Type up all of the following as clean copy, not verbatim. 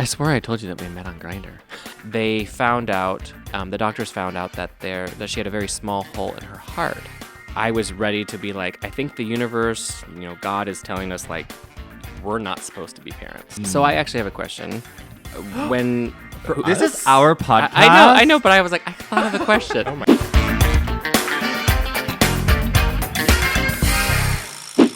I swear I told you that we met on Grindr. They found out, the doctors found out that she had a very small hole in her heart. I was ready to be like, I think the universe, God is telling us like, we're not supposed to be parents. So I actually have a question. When this is our podcast. I know, but I was like, I thought of a question. Oh my.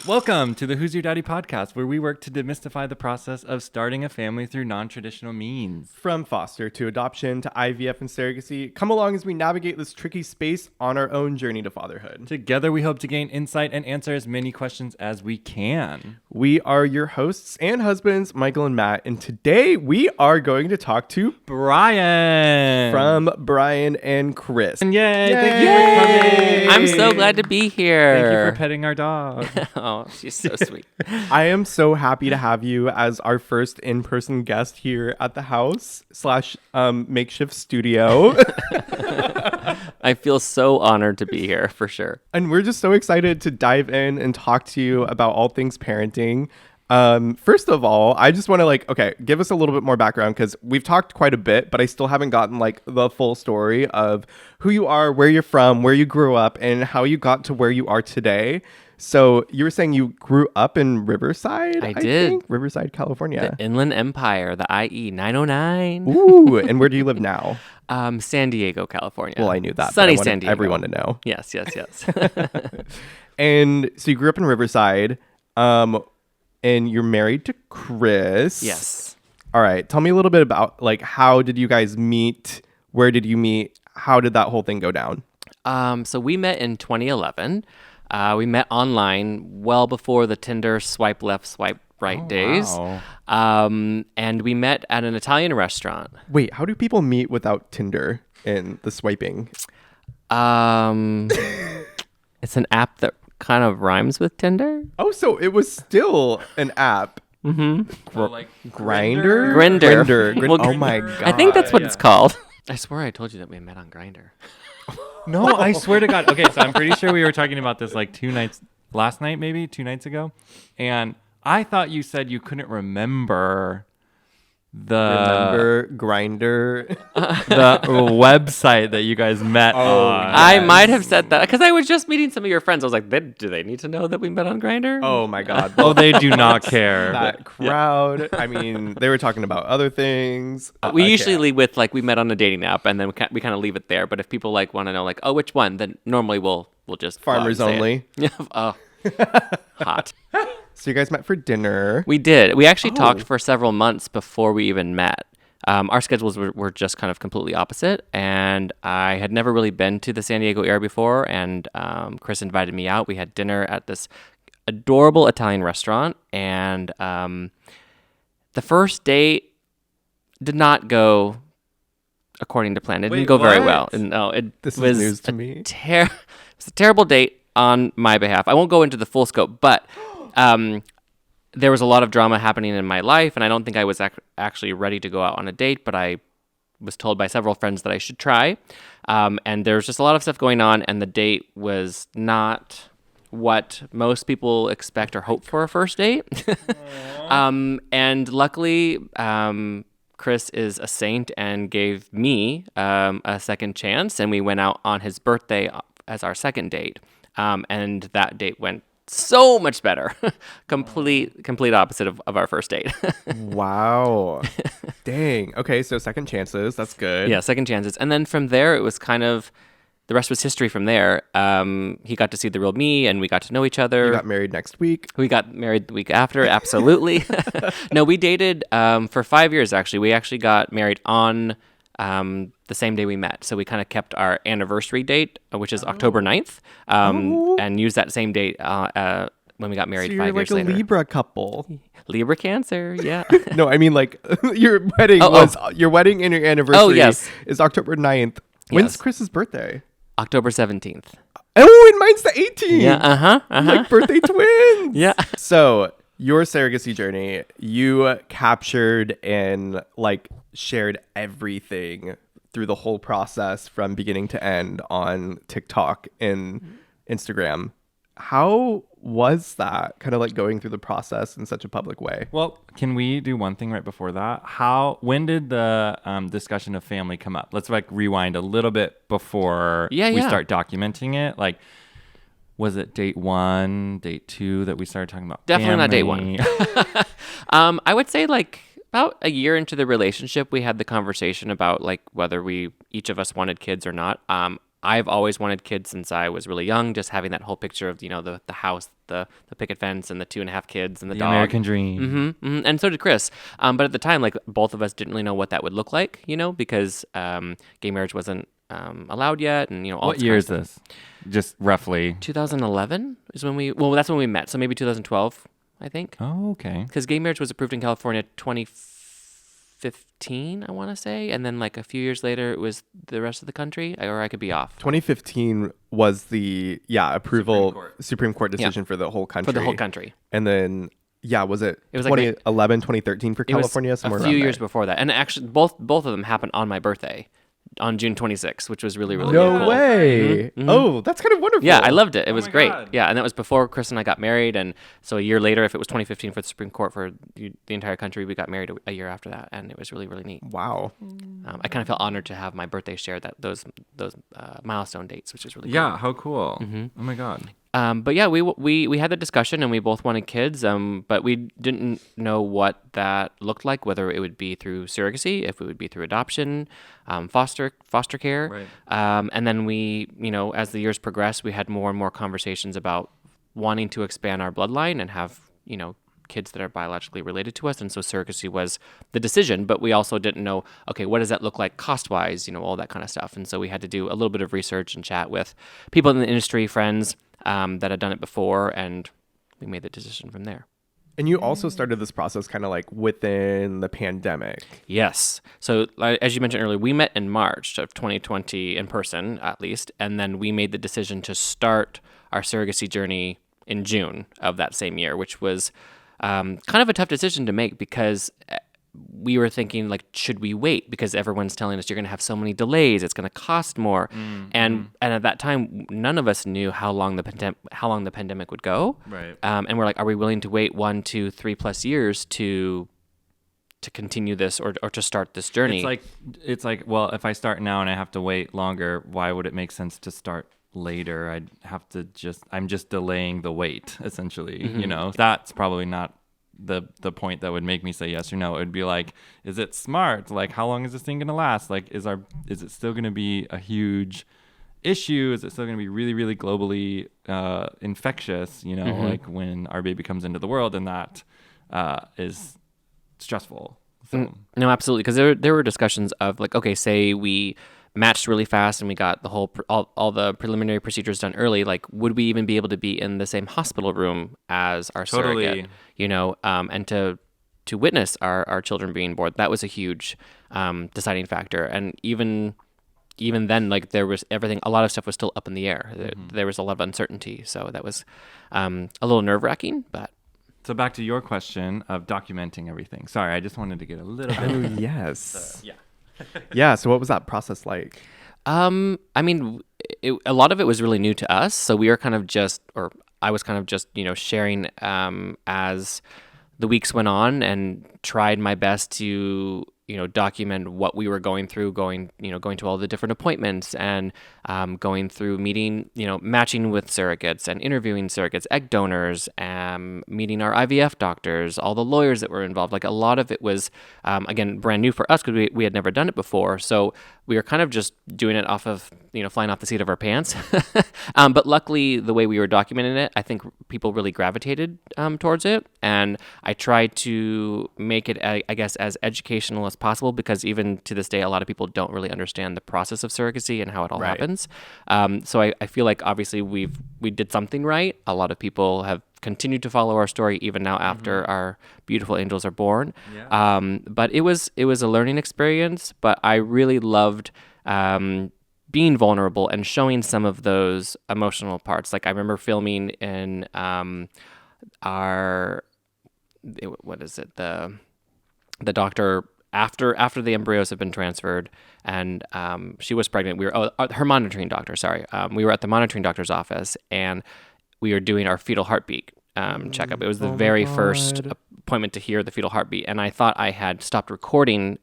Welcome to the Who's Your Daddy podcast, where we work to demystify the process of starting a family through non-traditional means. From foster to adoption to IVF and surrogacy, come along as we navigate this tricky space on our own journey to fatherhood. Together, we hope to gain insight and answer as many questions as we can. We are your hosts and husbands, Michael and Matt, and today we are going to talk to Bryan from Bryan and Chris. Yay! Yay! Thank you for coming. I'm so glad to be here. Thank you for petting our dog. Oh, she's so sweet. I am so happy to have you as our first in-person guest here at the house / makeshift studio. I feel so honored to be here, for sure. And we're just so excited to dive in and talk to you about all things parenting. First of all, I just want to give us a little bit more background because we've talked quite a bit, but I still haven't gotten the full story of who you are, where you're from, where you grew up, and how you got to where you are today. So you were saying you grew up in Riverside? I did. Riverside, California. The Inland Empire, the IE 909. Ooh, and where do you live now? San Diego, California. Well, I knew that. Sunny but I wanted San Diego. everyone to know. Yes. And so you grew up in Riverside, and you're married to Chris. Yes. All right. Tell me a little bit about how did you guys meet? Where did you meet? How did that whole thing go down? So we met in 2011. We met online well before the Tinder swipe left, swipe right days. Wow. And we met at an Italian restaurant. Wait, how do people meet without Tinder and the swiping? It's an app that kind of rhymes with Tinder. Oh, so it was still an app. Mm-hmm. Grinder? Grindr. Well, Oh my God. I think that's what it's called. I swear I told you that we met on Grindr. No, I swear to God. Okay, so I'm pretty sure we were talking about this last night, maybe 2 nights ago. And I thought you said you couldn't remember Grinder? the website that you guys met on. I might have said that because I was just meeting some of your friends. I was like, do they need to know that we met on Grindr? Oh my God. Oh, they do not care. That crowd. Yeah. I mean, they were talking about other things. We usually leave with we met on a dating app, and then we kind of leave it there. But if people want to know which one, then normally we'll just Farmers only. Yeah. Oh, hot. So you guys met for dinner. We did. We actually talked for several months before we even met. Our schedules were just kind of completely opposite, and I had never really been to the San Diego area before, and Chris invited me out. We had dinner at this adorable Italian restaurant, and the first date did not go according to plan. It didn't go very well. No, this was is news to me. It was a terrible date on my behalf. I won't go into the full scope, but there was a lot of drama happening in my life, and I don't think I was actually ready to go out on a date, but I was told by several friends that I should try. And there was just a lot of stuff going on, and the date was not what most people expect or hope for a first date. And luckily, Chris is a saint and gave me a second chance, and we went out on his birthday as our second date. And that date went so much better. complete opposite of our first date. Wow. Dang. Okay, so second chances. That's good. Yeah, second chances. And then from there, it was kind of, the rest was history from there. He got to see the real me, and we got to know each other. You got married next week. We got married the week after, absolutely. No, we dated for 5 years, actually. We actually got married on the same day we met. So we kind of kept our anniversary date, which is October 9th, and used that same date when we got married so 5 years later. later. Libra couple. Libra Cancer, yeah. No, I mean your wedding your wedding and your anniversary is October 9th. When's Chris's birthday? October 17th. Oh, and mine's the 18th. Yeah, Like birthday twins. Yeah. So your surrogacy journey, you captured and shared everything through the whole process from beginning to end on TikTok and Instagram. How was that kind of like going through the process in such a public way? Well, can we do one thing right before that? When did the discussion of family come up? Let's like rewind a little bit before we start documenting it. Like, was it date 1, date 2 that we started talking about Definitely not date family? 1. I would say like about a year into the relationship, we had the conversation about like whether each of us wanted kids or not. I've always wanted kids since I was really young, just having that whole picture of, the house, the picket fence and the 2.5 kids and the dog. American dream. And so did Chris. But at the time, like both of us didn't really know what that would look like, because gay marriage wasn't allowed yet. And, all What this year kind is of this? Just roughly. 2011 is that's when we met. So maybe 2012, I think. Oh, okay. Because gay marriage was approved in California 2015, I want to say. And then like a few years later, it was the rest of the country, or I could be off. 2015 was the Supreme Court decision for the whole country. For the whole country. And then was it was like 2011, 2013 for California? Somewhere a few years before that. And actually, both of them happened on my birthday, on June 26th, which was really, really No cool. way. Oh, that's kind of wonderful. Yeah, I loved it. It was my great. God. Yeah, and that was before Chris and I got married. And so a year later, if it was 2015 for the Supreme Court for the entire country, we got married a year after that. And it was really, really neat. Wow. I kind of felt honored to have my birthday share those milestone dates, which is really cool. Yeah, how cool. Oh my God. But yeah, we had the discussion and we both wanted kids, but we didn't know what that looked like, whether it would be through surrogacy, if it would be through adoption, foster care. Right. And then we, as the years progressed, we had more and more conversations about wanting to expand our bloodline and have, kids that are biologically related to us. And so surrogacy was the decision, but we also didn't know, okay, what does that look like cost-wise, all that kind of stuff. And so we had to do a little bit of research and chat with people in the industry, friends, that had done it before, and we made the decision from there. And you also started this process kind of like within the pandemic. Yes. So as you mentioned earlier, we met in March of 2020 in person, at least, and then we made the decision to start our surrogacy journey in June of that same year, which was kind of a tough decision to make because we were thinking, like, should we wait? Because everyone's telling us you're going to have so many delays, it's going to cost more. And at that time, none of us knew how long the pandemic would go. Right. And we're like, are we willing to wait 1, 2, 3+ years to continue this or to start this journey? It's like, well, if I start now and I have to wait longer, why would it make sense to start later? I'm just delaying the wait, essentially. That's probably not the point that would make me say yes or no. It would be like, is it smart? Like, how long is this thing gonna last? Like, is it still gonna be a huge issue? Is it still gonna be really, really globally infectious? Like when our baby comes into the world, and that is stressful. So No, absolutely, because there were discussions of like, okay, say we matched really fast and we got the whole all the preliminary procedures done early, like would we even be able to be in the same hospital room as our surrogate? And to witness our children being born, that was a huge deciding factor. And even then, like there was everything, a lot of stuff was still up in the air. There was a lot of uncertainty, so that was a little nerve-wracking. But so back to your question of documenting everything. Sorry, I just wanted to get a little bit. Oh yes. Yeah. Yeah. So what was that process like? I mean, a lot of it was really new to us. So we were kind of I was kind of just, sharing as the weeks went on and tried my best to, document what we were going through, going to all the different appointments and going through meeting, matching with surrogates and interviewing surrogates, egg donors, meeting our IVF doctors, all the lawyers that were involved. Like a lot of it was, again, brand new for us because we had never done it before. So we were kind of just doing it off of, flying off the seat of our pants. But luckily, the way we were documenting it, I think people really gravitated towards it. And I tried to make it, I guess, as educational as possible, because even to this day, a lot of people don't really understand the process of surrogacy and how it all happens. So I feel like obviously we did something right. A lot of people have continued to follow our story even now after our beautiful angels are born. Yeah. But it was a learning experience, but I really loved being vulnerable and showing some of those emotional parts. Like I remember filming in the doctor after the embryos have been transferred and she was pregnant. We were her monitoring doctor. Sorry, we were at the monitoring doctor's office, and we were doing our fetal heartbeat checkup. It was the very first appointment to hear the fetal heartbeat, and I thought I had stopped recording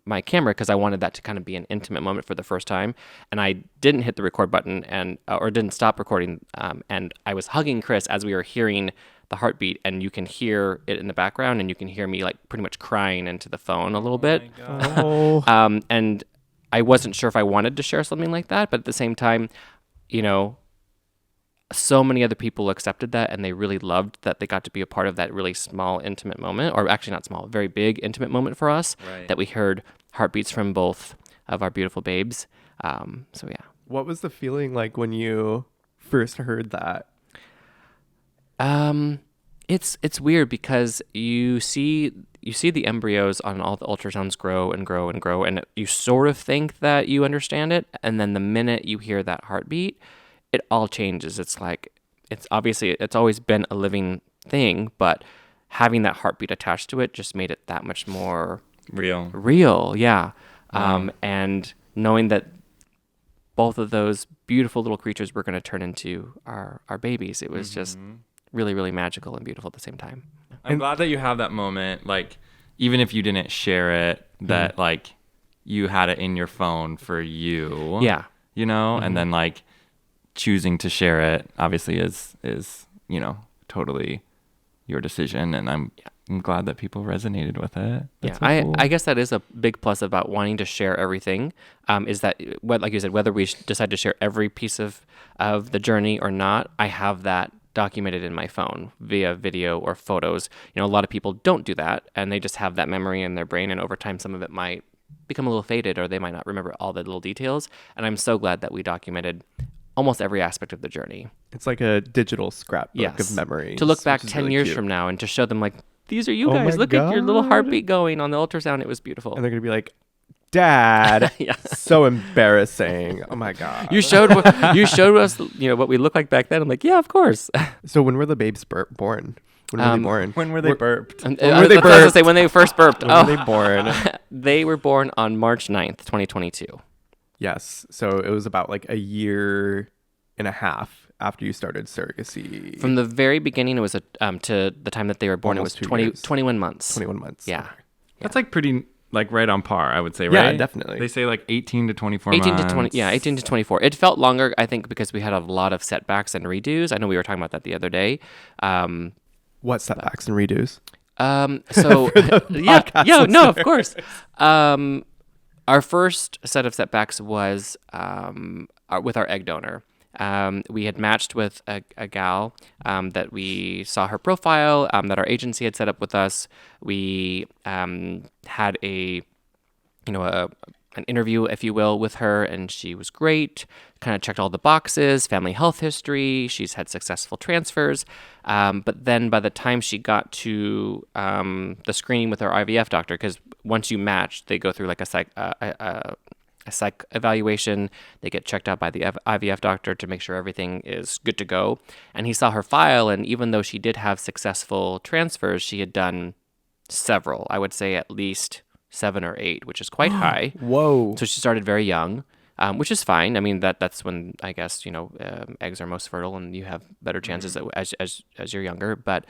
my camera because I wanted that to kind of be an intimate moment for the first time, and I didn't hit the record button or didn't stop recording, and I was hugging Chris as we were hearing the heartbeat, and you can hear it in the background, and you can hear me like pretty much crying into the phone a little bit. And I wasn't sure if I wanted to share something like that, but at the same time, so many other people accepted that, and they really loved that they got to be a part of that really small, intimate moment, or actually not small, very big, intimate moment for us, that we heard heartbeats from both of our beautiful babes. So yeah. What was the feeling like when you first heard that? It's weird because you see the embryos on all the ultrasounds grow and grow and grow, and you sort of think that you understand it, and then the minute you hear that heartbeat, it all changes. It's like, it's always been a living thing, but having that heartbeat attached to it just made it that much more real. Yeah. And knowing that both of those beautiful little creatures were going to turn into our babies, it was just really, really magical and beautiful at the same time. I'm glad that you have that moment, like, even if you didn't share it, that like you had it in your phone for you. Yeah. And then like choosing to share it obviously is totally your decision, and I'm glad that people resonated with it. That's so cool. I guess that is a big plus about wanting to share everything, is that like you said, whether we decide to share every piece of the journey or not, I have that documented in my phone via video or photos. A lot of people don't do that, and they just have that memory in their brain, and over time some of it might become a little faded, or they might not remember all the little details, and I'm so glad that we documented almost every aspect of the journey. It's like a digital scrapbook of memories. To look back 10 years from now and to show them, like, these are you guys. Look at your little heartbeat going on the ultrasound. It was beautiful. And they're going to be like, Dad, so embarrassing. Oh my God. You showed us, what we looked like back then. I'm like, yeah, of course. So when were the babes born? When were they born? When were they burped? When were they burped? Say when they first burped. When were they born? They were born on March 9th, 2022. Yes. So it was about like a year and a half after you started surrogacy. From the very beginning, it was to the time that they were born, Almost it was 21 months. 21 months. Yeah. That's like pretty, like right on par, I would say, right? Yeah, definitely. They say like 18 to 24 18 months. to 20, yeah, 18 to 24. It felt longer, I think, because we had a lot of setbacks and redos. I know we were talking about that the other day. What setbacks and redos? So of course. Our first set of setbacks was with our egg donor. We had matched with a gal that we saw her profile that our agency had set up with us. We had an interview, if you will, with her, and she was great. Kind of checked all the boxes, family health history. She's had successful transfers. But then by the time she got to the screening with our IVF doctor, because once you match, they go through like a psych evaluation. They get checked out by the IVF doctor to make sure everything is good to go. And he saw her file, and even though she did have successful transfers, she had done several. I would say at least 7 or 8, which is quite high. Whoa. So she started very young, which is fine. I mean, that's when I guess, eggs are most fertile and you have better chances as you're younger. But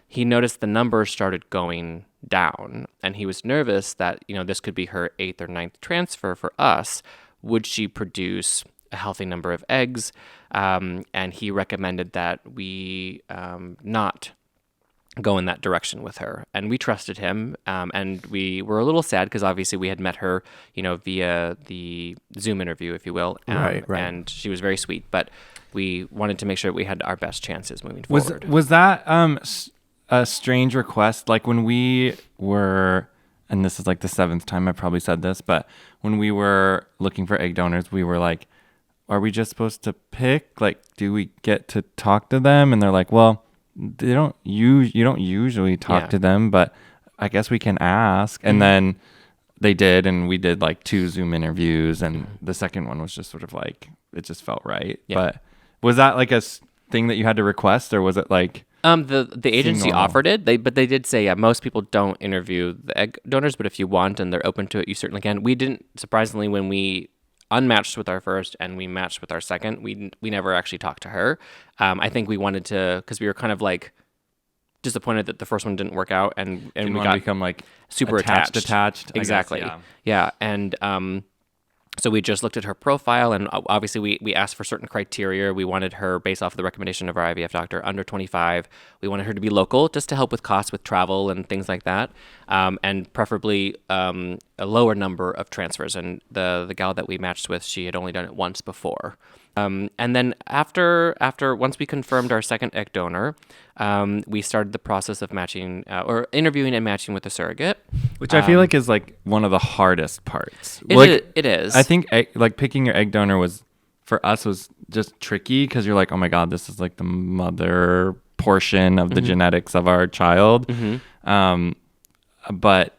he noticed the numbers started going down, and he was nervous that, this could be her 8th or 9th transfer for us. Would she produce a healthy number of eggs? And he recommended that we not go in that direction with her, and we trusted him, and we were a little sad because obviously we had met her via the Zoom interview, if you will, right. And she was very sweet, but we wanted to make sure we had our best chances moving forward. Was that a strange request? Like when we were, and this is like the 7th time I probably said this, but when we were looking for egg donors, we were like, are we just supposed to pick? Like, do we get to talk to them? And they're like, well, you don't usually talk to them, but I guess we can ask. And then they did, and we did like 2 Zoom interviews, and the second one was just sort of like, it just felt right. Yeah. But was that like a thing that you had to request, or was it like the agency offered it? But they did say, most people don't interview the egg donors, but if you want and they're open to it, you certainly can. We didn't, surprisingly, when we unmatched with our first and we matched with our second. We never actually talked to her. I think we wanted to, because we were kind of like disappointed that the first one didn't work out, and Didn't we want to got become like super attached. I guess, Exactly. yeah. Yeah. And so we just looked at her profile, and obviously we asked for certain criteria. We wanted her, based off of the recommendation of our IVF doctor, under 25. We wanted her to be local, just to help with costs with travel and things like that, and preferably a lower number of transfers. And the gal that we matched with, she had only done it once before. And then after once we confirmed our second egg donor, we started the process of matching or interviewing and matching with a surrogate, Which I feel like is like one of the hardest parts. It is. I think like picking your egg donor was for us was just tricky because you're like, oh my God, this is like the mother portion of the genetics of our child. But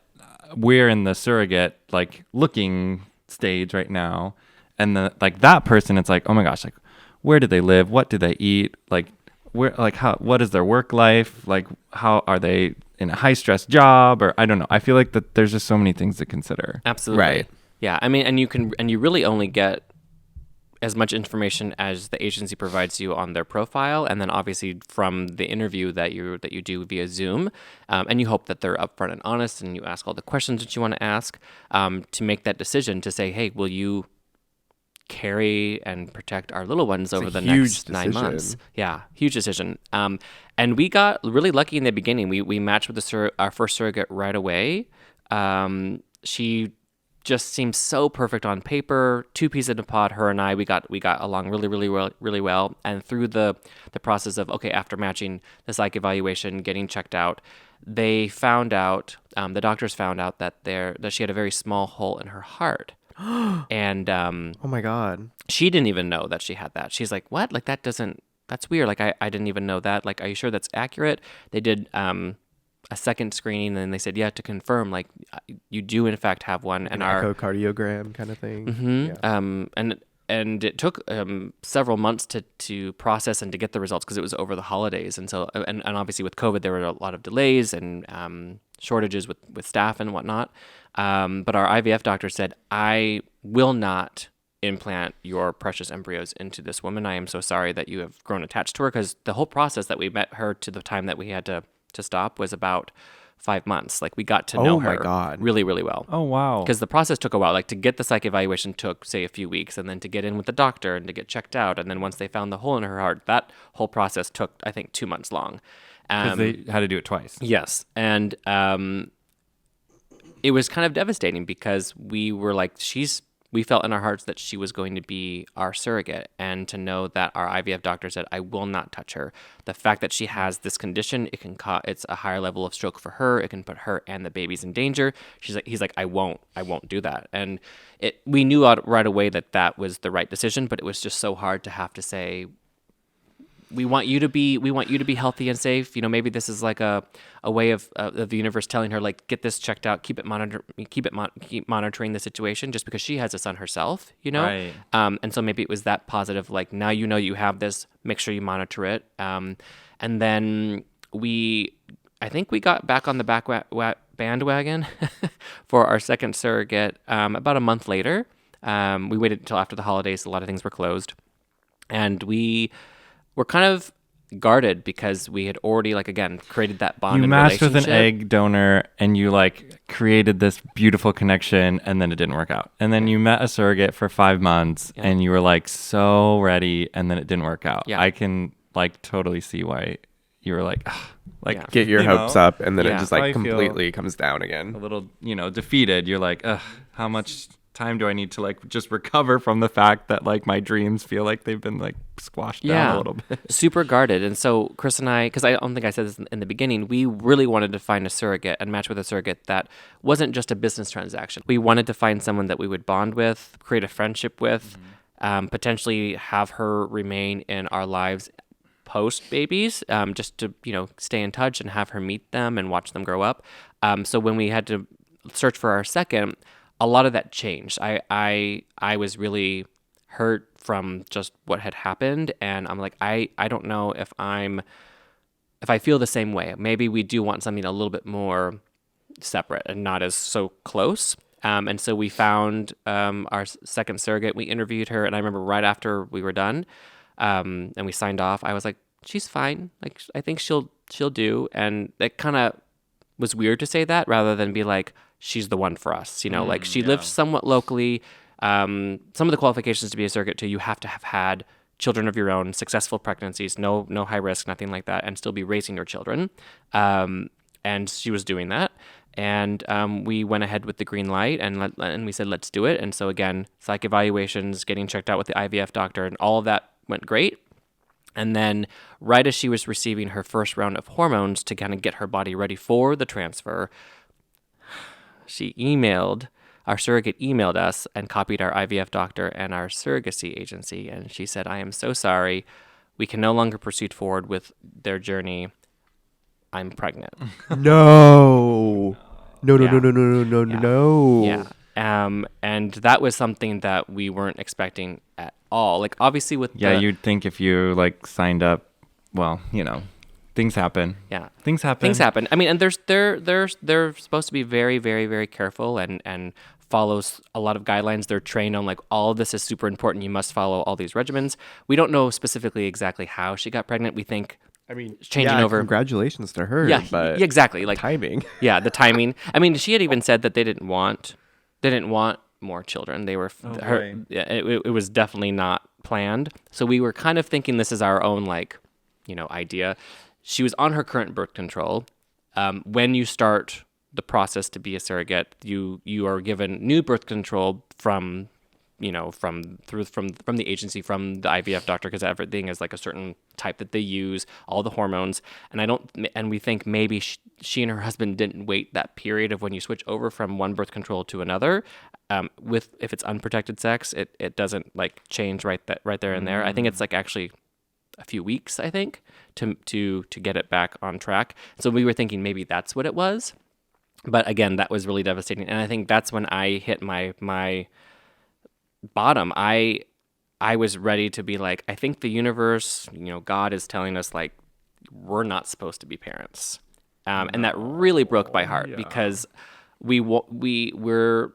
we're in the surrogate like looking stage right now. And then like that person, it's like, oh my gosh, like where do they live? What do they eat? Like where, like what is their work life? Like how are they in a high stress job? Or I don't know. I feel like that there's just so many things to consider. Absolutely. Right. Yeah. I mean, and you really only get as much information as the agency provides you on their profile, and then obviously from the interview that you do via Zoom, and you hope that they're upfront and honest, and you ask all the questions that you want to ask, to make that decision to say, hey, will you carry and protect our little ones over the next 9 months? Yeah, huge decision. And we got really lucky in the beginning. We matched with our first surrogate right away. She just seemed so perfect on paper. 2 peas in a pod. Her and I, we got along really well. And through the process of after matching, the psych evaluation, getting checked out, they found out, the doctors found out that she had a very small hole in her heart. And oh my God, she didn't even know that she had that. She's like, what? Like that's weird. Like I didn't even know that. Like, are you sure that's accurate? They did a second screening, and they said, yeah, to confirm, like you do in fact have one. an And our echocardiogram kind of thing. Yeah. And it took several months to process and to get the results because it was over the holidays. And so, and obviously with COVID, there were a lot of delays and shortages with staff and whatnot. But our IVF doctor said, I will not implant your precious embryos into this woman. I am so sorry that you have grown attached to her, because the whole process that we met her to the time that we had to stop was about 5 months. Like we got to know her really, really well. Oh, wow. Because the process took a while. Like to get the psych evaluation took, say, a few weeks, and then to get in with the doctor and to get checked out. And then once they found the hole in her heart, that whole process took, I think, 2 months long. Because they had to do it twice. Yes. And it was kind of devastating because we were like, we felt in our hearts that she was going to be our surrogate, and to know that our IVF doctor said, I will not touch her. The fact that she has this condition, it's a higher level of stroke for her. It can put her and the babies in danger. He's like, I won't do that. And we knew right away that was the right decision, but it was just so hard to have to say, we want you to be healthy and safe. You know, maybe this is like a way of the universe telling her, like, get this checked out, keep monitoring the situation, just because she has a son herself, you know? Right. And so maybe it was that positive, like, now you know you have this, make sure you monitor it. And then I think we got back on the bandwagon for our second surrogate about a month later. We waited until after the holidays. A lot of things were closed. And we were kind of guarded because we had already, like, again, created that bond and relationship. You matched with an egg donor and you, like, created this beautiful connection, and then it didn't work out. And then you met a surrogate for 5 months and you were, like, so ready, and then it didn't work out. Yeah. I can, like, totally see why you were like, ugh, like, get your hopes up, and then it just, like, I feel completely comes down again. a little, defeated. You're like, ugh, how much time do I need to, like, just recover from the fact that, like, my dreams feel like they've been, like, squashed down a little bit. Super guarded. And so Chris and I, because I don't think I said this in the beginning, we really wanted to find a surrogate and match with a surrogate that wasn't just a business transaction. We wanted to find someone that we would bond with, create a friendship with, potentially have her remain in our lives post babies, just to, stay in touch and have her meet them and watch them grow up. So when we had to search for our second, a lot of that changed. I was really hurt from just what had happened, and I'm like, I don't know if I feel the same way. Maybe we do want something a little bit more separate and not as so close. And so we found our second surrogate. We interviewed her, and I remember right after we were done, and we signed off, I was like, she's fine. Like, I think she'll do. And it kind of was weird to say that rather than be like, she's the one for us. Like she lives somewhat locally. Some of the qualifications to be a surrogate too, you have to have had children of your own, successful pregnancies, no high risk, nothing like that, and still be raising your children. And she was doing that. And we went ahead with the green light, and we said, let's do it. And so again, psych evaluations, getting checked out with the IVF doctor, and all of that went great. And then right as she was receiving her first round of hormones to kind of get her body ready for the transfer, our surrogate emailed us and copied our IVF doctor and our surrogacy agency. And she said, I am so sorry. We can no longer proceed forward with their journey. I'm pregnant. No. No. Yeah. And that was something that we weren't expecting at all. Like, obviously with you'd think if you like signed up, well, things happen. Yeah. Things happen. I mean, and they're supposed to be very, very, very careful and follows a lot of guidelines. They're trained on like, all of this is super important. You must follow all these regimens. We don't know specifically exactly how she got pregnant. We think, changing over. Congratulations to her. Yeah, but exactly. Like timing. Yeah, the timing. I mean, she had even said that they didn't want more children. They were it was definitely not planned. So we were kind of thinking this is our own idea. She was on her current birth control. When you start the process to be a surrogate, you are given new birth control from the agency, from the IVF doctor, because everything is like a certain type that they use, all the hormones. And we think maybe she and her husband didn't wait that period of when you switch over from one birth control to another. If it's unprotected sex, it doesn't like change right there and there. I think it's like actually a few weeks, I think, to get it back on track. So we were thinking maybe that's what it was. But again, that was really devastating. And I think that's when I hit my bottom. I was ready to be like, I think the universe, God is telling us like, we're not supposed to be parents. And that really broke my heart because we wanted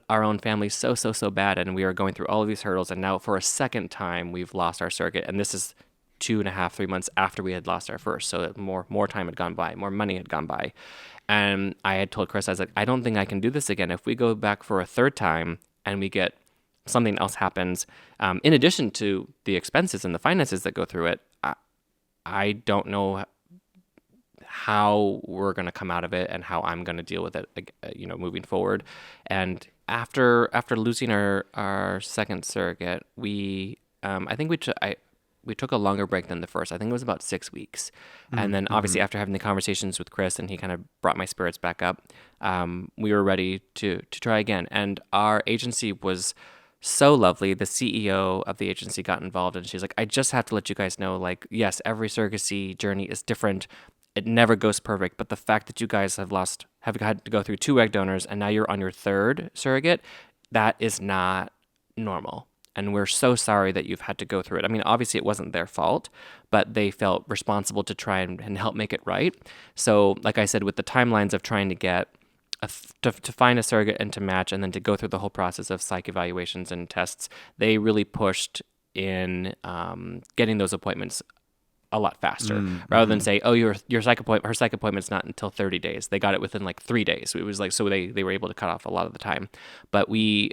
our own family so bad, and we are going through all of these hurdles, and now for a second time we've lost our surrogate, and this is 2.5, 3 months after we had lost our first, so more time had gone by, more money had gone by. And I had told Chris, I was like, I don't think I can do this again. If we go back for a third time and we get something else happens, in addition to the expenses and the finances that go through it, I don't know how we're going to come out of it and how I'm going to deal with it, moving forward. And after losing our second surrogate, I think we took a longer break than the first. I think it was about 6 weeks. And then obviously after having the conversations with Chris and he kind of brought my spirits back up, we were ready to try again. And our agency was so lovely. The CEO of the agency got involved, and she's like, I just have to let you guys know, like, yes, every surrogacy journey is different. It never goes perfect, but the fact that you guys have had to go through 2 egg donors and now you're on your third surrogate, that is not normal. And we're so sorry that you've had to go through it. I mean, obviously it wasn't their fault, but they felt responsible to try and help make it right. So like I said, with the timelines of trying to get to find a surrogate and to match, and then to go through the whole process of psych evaluations and tests, they really pushed in getting those appointments a lot faster, rather than say, oh, her psych appointment's not until 30 days. They got it within like 3 days. It was like, so they were able to cut off a lot of the time. But they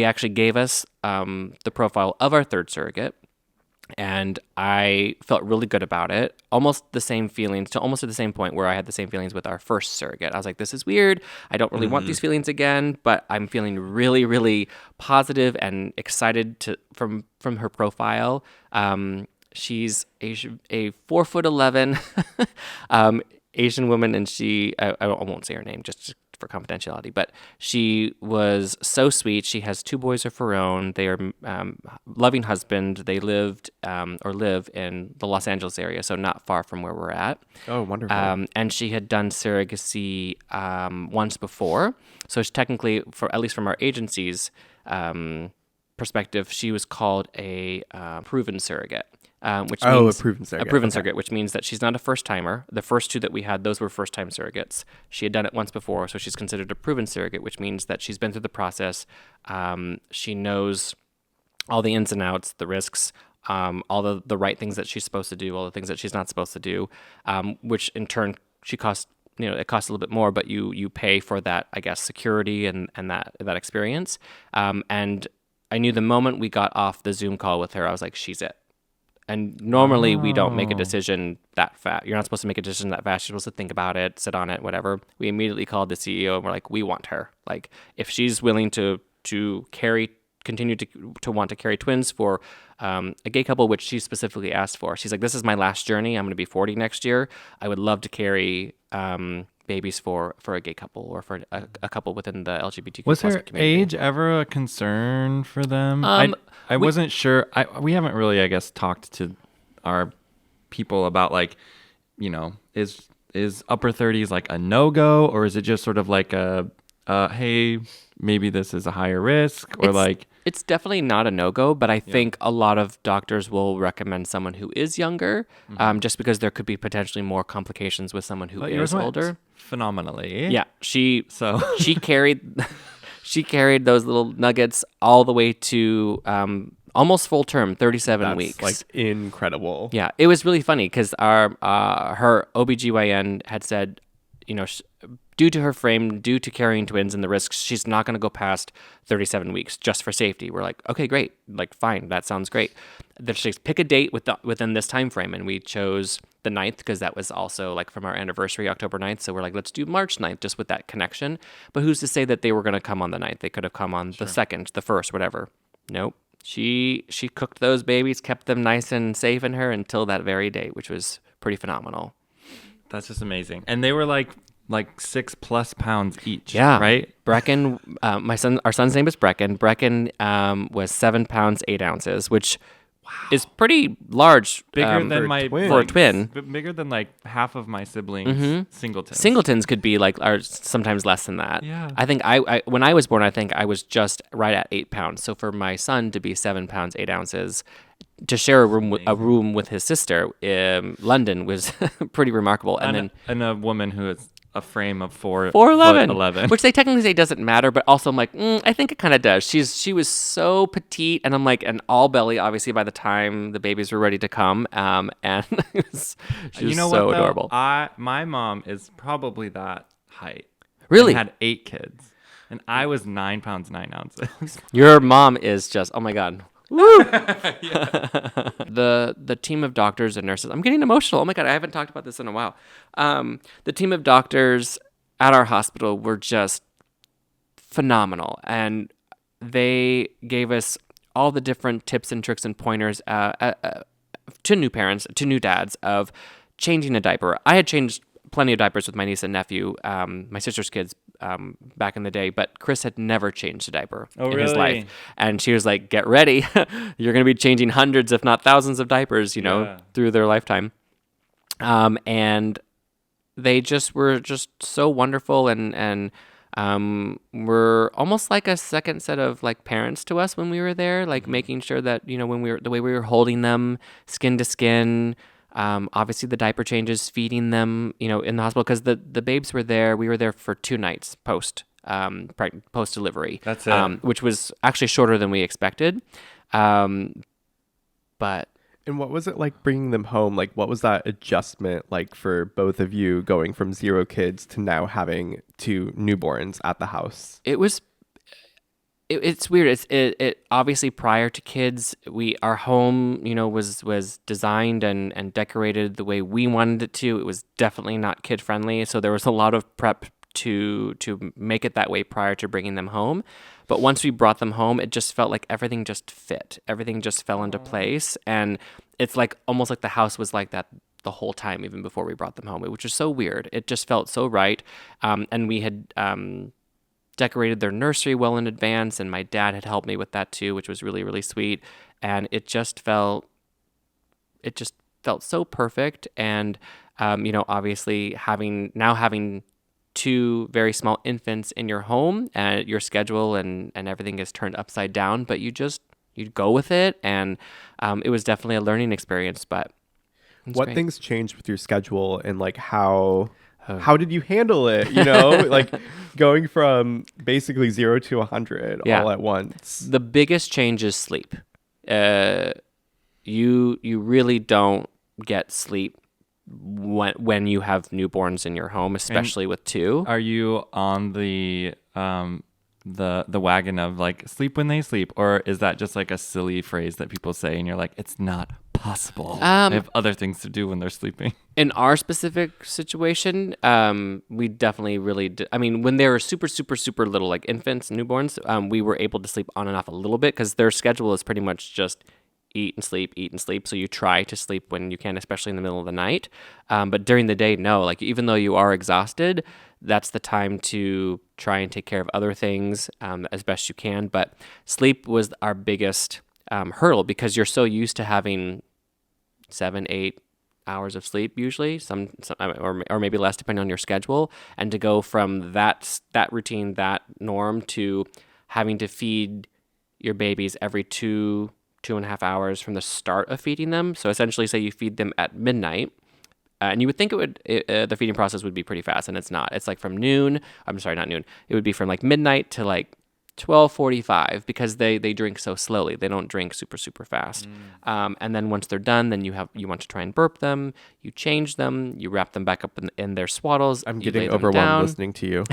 actually gave us the profile of our third surrogate, and I felt really good about it. Almost the same feelings, to almost at the same point where I had the same feelings with our first surrogate. I was like, this is weird. I don't really want these feelings again, but I'm feeling really, really positive and excited from her profile. She's a 4'11" Asian woman, and I won't say her name just for confidentiality, but she was so sweet. She has 2 boys of her own. They are loving husband. They live in the Los Angeles area, so not far from where we're at. Oh, wonderful. And she had done surrogacy once before, so she technically, at least from our agency's perspective, she was called a proven surrogate. which Oh, means a proven surrogate. A proven Okay. surrogate, which means that she's not a first timer. The first two that we had, those were first time surrogates. She had done it once before, so she's considered a proven surrogate, which means that she's been through the process. She knows all the ins and outs, the risks, all the right things that she's supposed to do, all the things that she's not supposed to do, which in turn it costs a little bit more, but you pay for that, I guess, security and that experience. And I knew the moment we got off the Zoom call with her, I was like, she's it. And normally we don't make a decision that fast. You're not supposed to make a decision that fast. You're supposed to think about it, sit on it, whatever. We immediately called the CEO and we're like, we want her. Like, if she's willing to continue to want to carry twins for a gay couple, which she specifically asked for. She's like, this is my last journey. I'm going to be 40 next year. I would love to carry babies for a gay couple or for a couple within the LGBTQ Was plus her community. age ever a concern for them? I wasn't sure. We haven't really, I guess, talked to our people about, like, is upper 30s like a no-go, or is it just sort of like a hey, maybe this is a higher risk, or It's definitely not a no-go, but I think a lot of doctors will recommend someone who is younger, just because there could be potentially more complications with someone who is older. Phenomenally. Yeah, she carried those little nuggets all the way to almost full term, 37 That's weeks. like incredible. Yeah, it was really funny because her OBGYN had said, due to her frame, due to carrying twins and the risks, she's not going to go past 37 weeks just for safety. We're like, okay, great. Like, fine. That sounds great. Then she's pick a date within this time frame. And we chose the 9th because that was also like from our anniversary, October 9th. So we're like, let's do March 9th just with that connection. But who's to say that they were going to come on the 9th? They could have come on the 2nd, the 1st, whatever. Nope. She cooked those babies, kept them nice and safe in her until that very day, which was pretty phenomenal. That's just amazing. And they were like 6+ pounds each. Yeah. Right? Brecken, our son's name is Brecken. Brecken was 7 pounds, 8 ounces, which is pretty large. Bigger than my for a twin. Bigger than like half of my siblings' singletons. Singletons could be are sometimes less than that. Yeah. I think I when I was born, I think I was just right at 8 pounds. So for my son to be 7 pounds, 8 ounces, to share a room with his sister in London was pretty remarkable. And a woman who is a frame of 4'11", which they technically say doesn't matter, but also I'm like, I think it kind of does. She was so petite, and I'm like an all belly, obviously by the time the babies were ready to come, and she was so adorable. My mom is probably that height. Really? And had 8 kids, and I was 9 pounds 9 ounces. Your mom is just, oh my god. Woo! The team of doctors and nurses, I'm getting emotional. Oh my god, I haven't talked about this in a while. The team of doctors at our hospital were just phenomenal, and they gave us all the different tips and tricks and pointers to new parents, to new dads, of changing a diaper. I had changed plenty of diapers with my niece and nephew, my sister's kids, back in the day, but Chris had never changed a diaper in his life. And she was like, get ready. You're going to be changing hundreds, if not thousands of diapers, through their lifetime. And they just were just so wonderful and were almost like a second set of like parents to us when we were there, like making sure that, when the way we were holding them skin to skin, obviously the diaper changes, feeding them, in the hospital, because the babes were there. We were there for 2 nights post delivery. That's it. Which was actually shorter than we expected. But And what was it like bringing them home? Like, what was that adjustment like for both of you, going from 0 kids to now having 2 newborns at the house? it was. It's weird. It obviously prior to kids, our home, was designed and decorated the way we wanted it to. It was definitely not kid friendly, so there was a lot of prep to make it that way prior to bringing them home. But once we brought them home, it just felt like everything just fit. Everything just fell into place, and it's like almost like the house was like that the whole time, even before we brought them home, which was so weird. It just felt so right, and we had. Decorated their nursery well in advance, and my dad had helped me with that too, which was really, really sweet. And it just felt so perfect. And obviously having 2 very small infants in your home, and your schedule and everything is turned upside down, but you you go with it. And it was definitely a learning experience, but it's What great. things changed with your schedule and like how did you handle it? You know, like going from basically 0 to 100 Yeah. all at once. The biggest change is sleep. You really don't get sleep when you have newborns in your home, especially with two. Are you on the wagon of like sleep when they sleep, or is that just like a silly phrase that people say and you're like, it's not possible? They have other things to do when they're sleeping. In our specific situation, we definitely really I mean, when they were super, super, super little, like infants, newborns, we were able to sleep on and off a little bit because their schedule is pretty much just eat and sleep. So you try to sleep when you can, especially in the middle of the night. But during the day, no. Like even though you are exhausted, that's the time to try and take care of other things as best you can. But sleep was our biggest hurdle because you're so used to having 7-8 hours of sleep usually, some or maybe less depending on your schedule, and to go from that routine, that norm, to having to feed your babies every 2.5 hours from the start of feeding them. So essentially, say you feed them at midnight, and you would think the feeding process would be pretty fast, and it's not. It's like from noon. I'm sorry, not noon. It would be from like midnight to like 12:45 because they drink so slowly. They don't drink super, super fast. And then once they're done, then you want to try and burp them. You change them. You wrap them back up in their swaddles. I'm you lay getting them overwhelmed down. listening to you.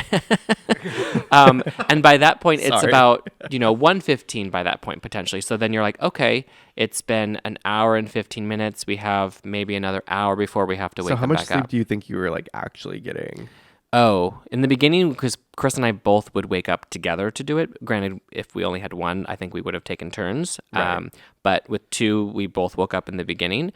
And by that point, it's Sorry. about 1:15 by that point potentially. So then you're like, okay, it's been an hour and 15 minutes. We have maybe another hour before we have to wake So how them much back sleep up. do you think you were like actually getting? Oh, in the beginning, because Chris and I both would wake up together to do it. Granted, if we only had one, I think we would have taken turns. Right. But with two, we both woke up in the beginning.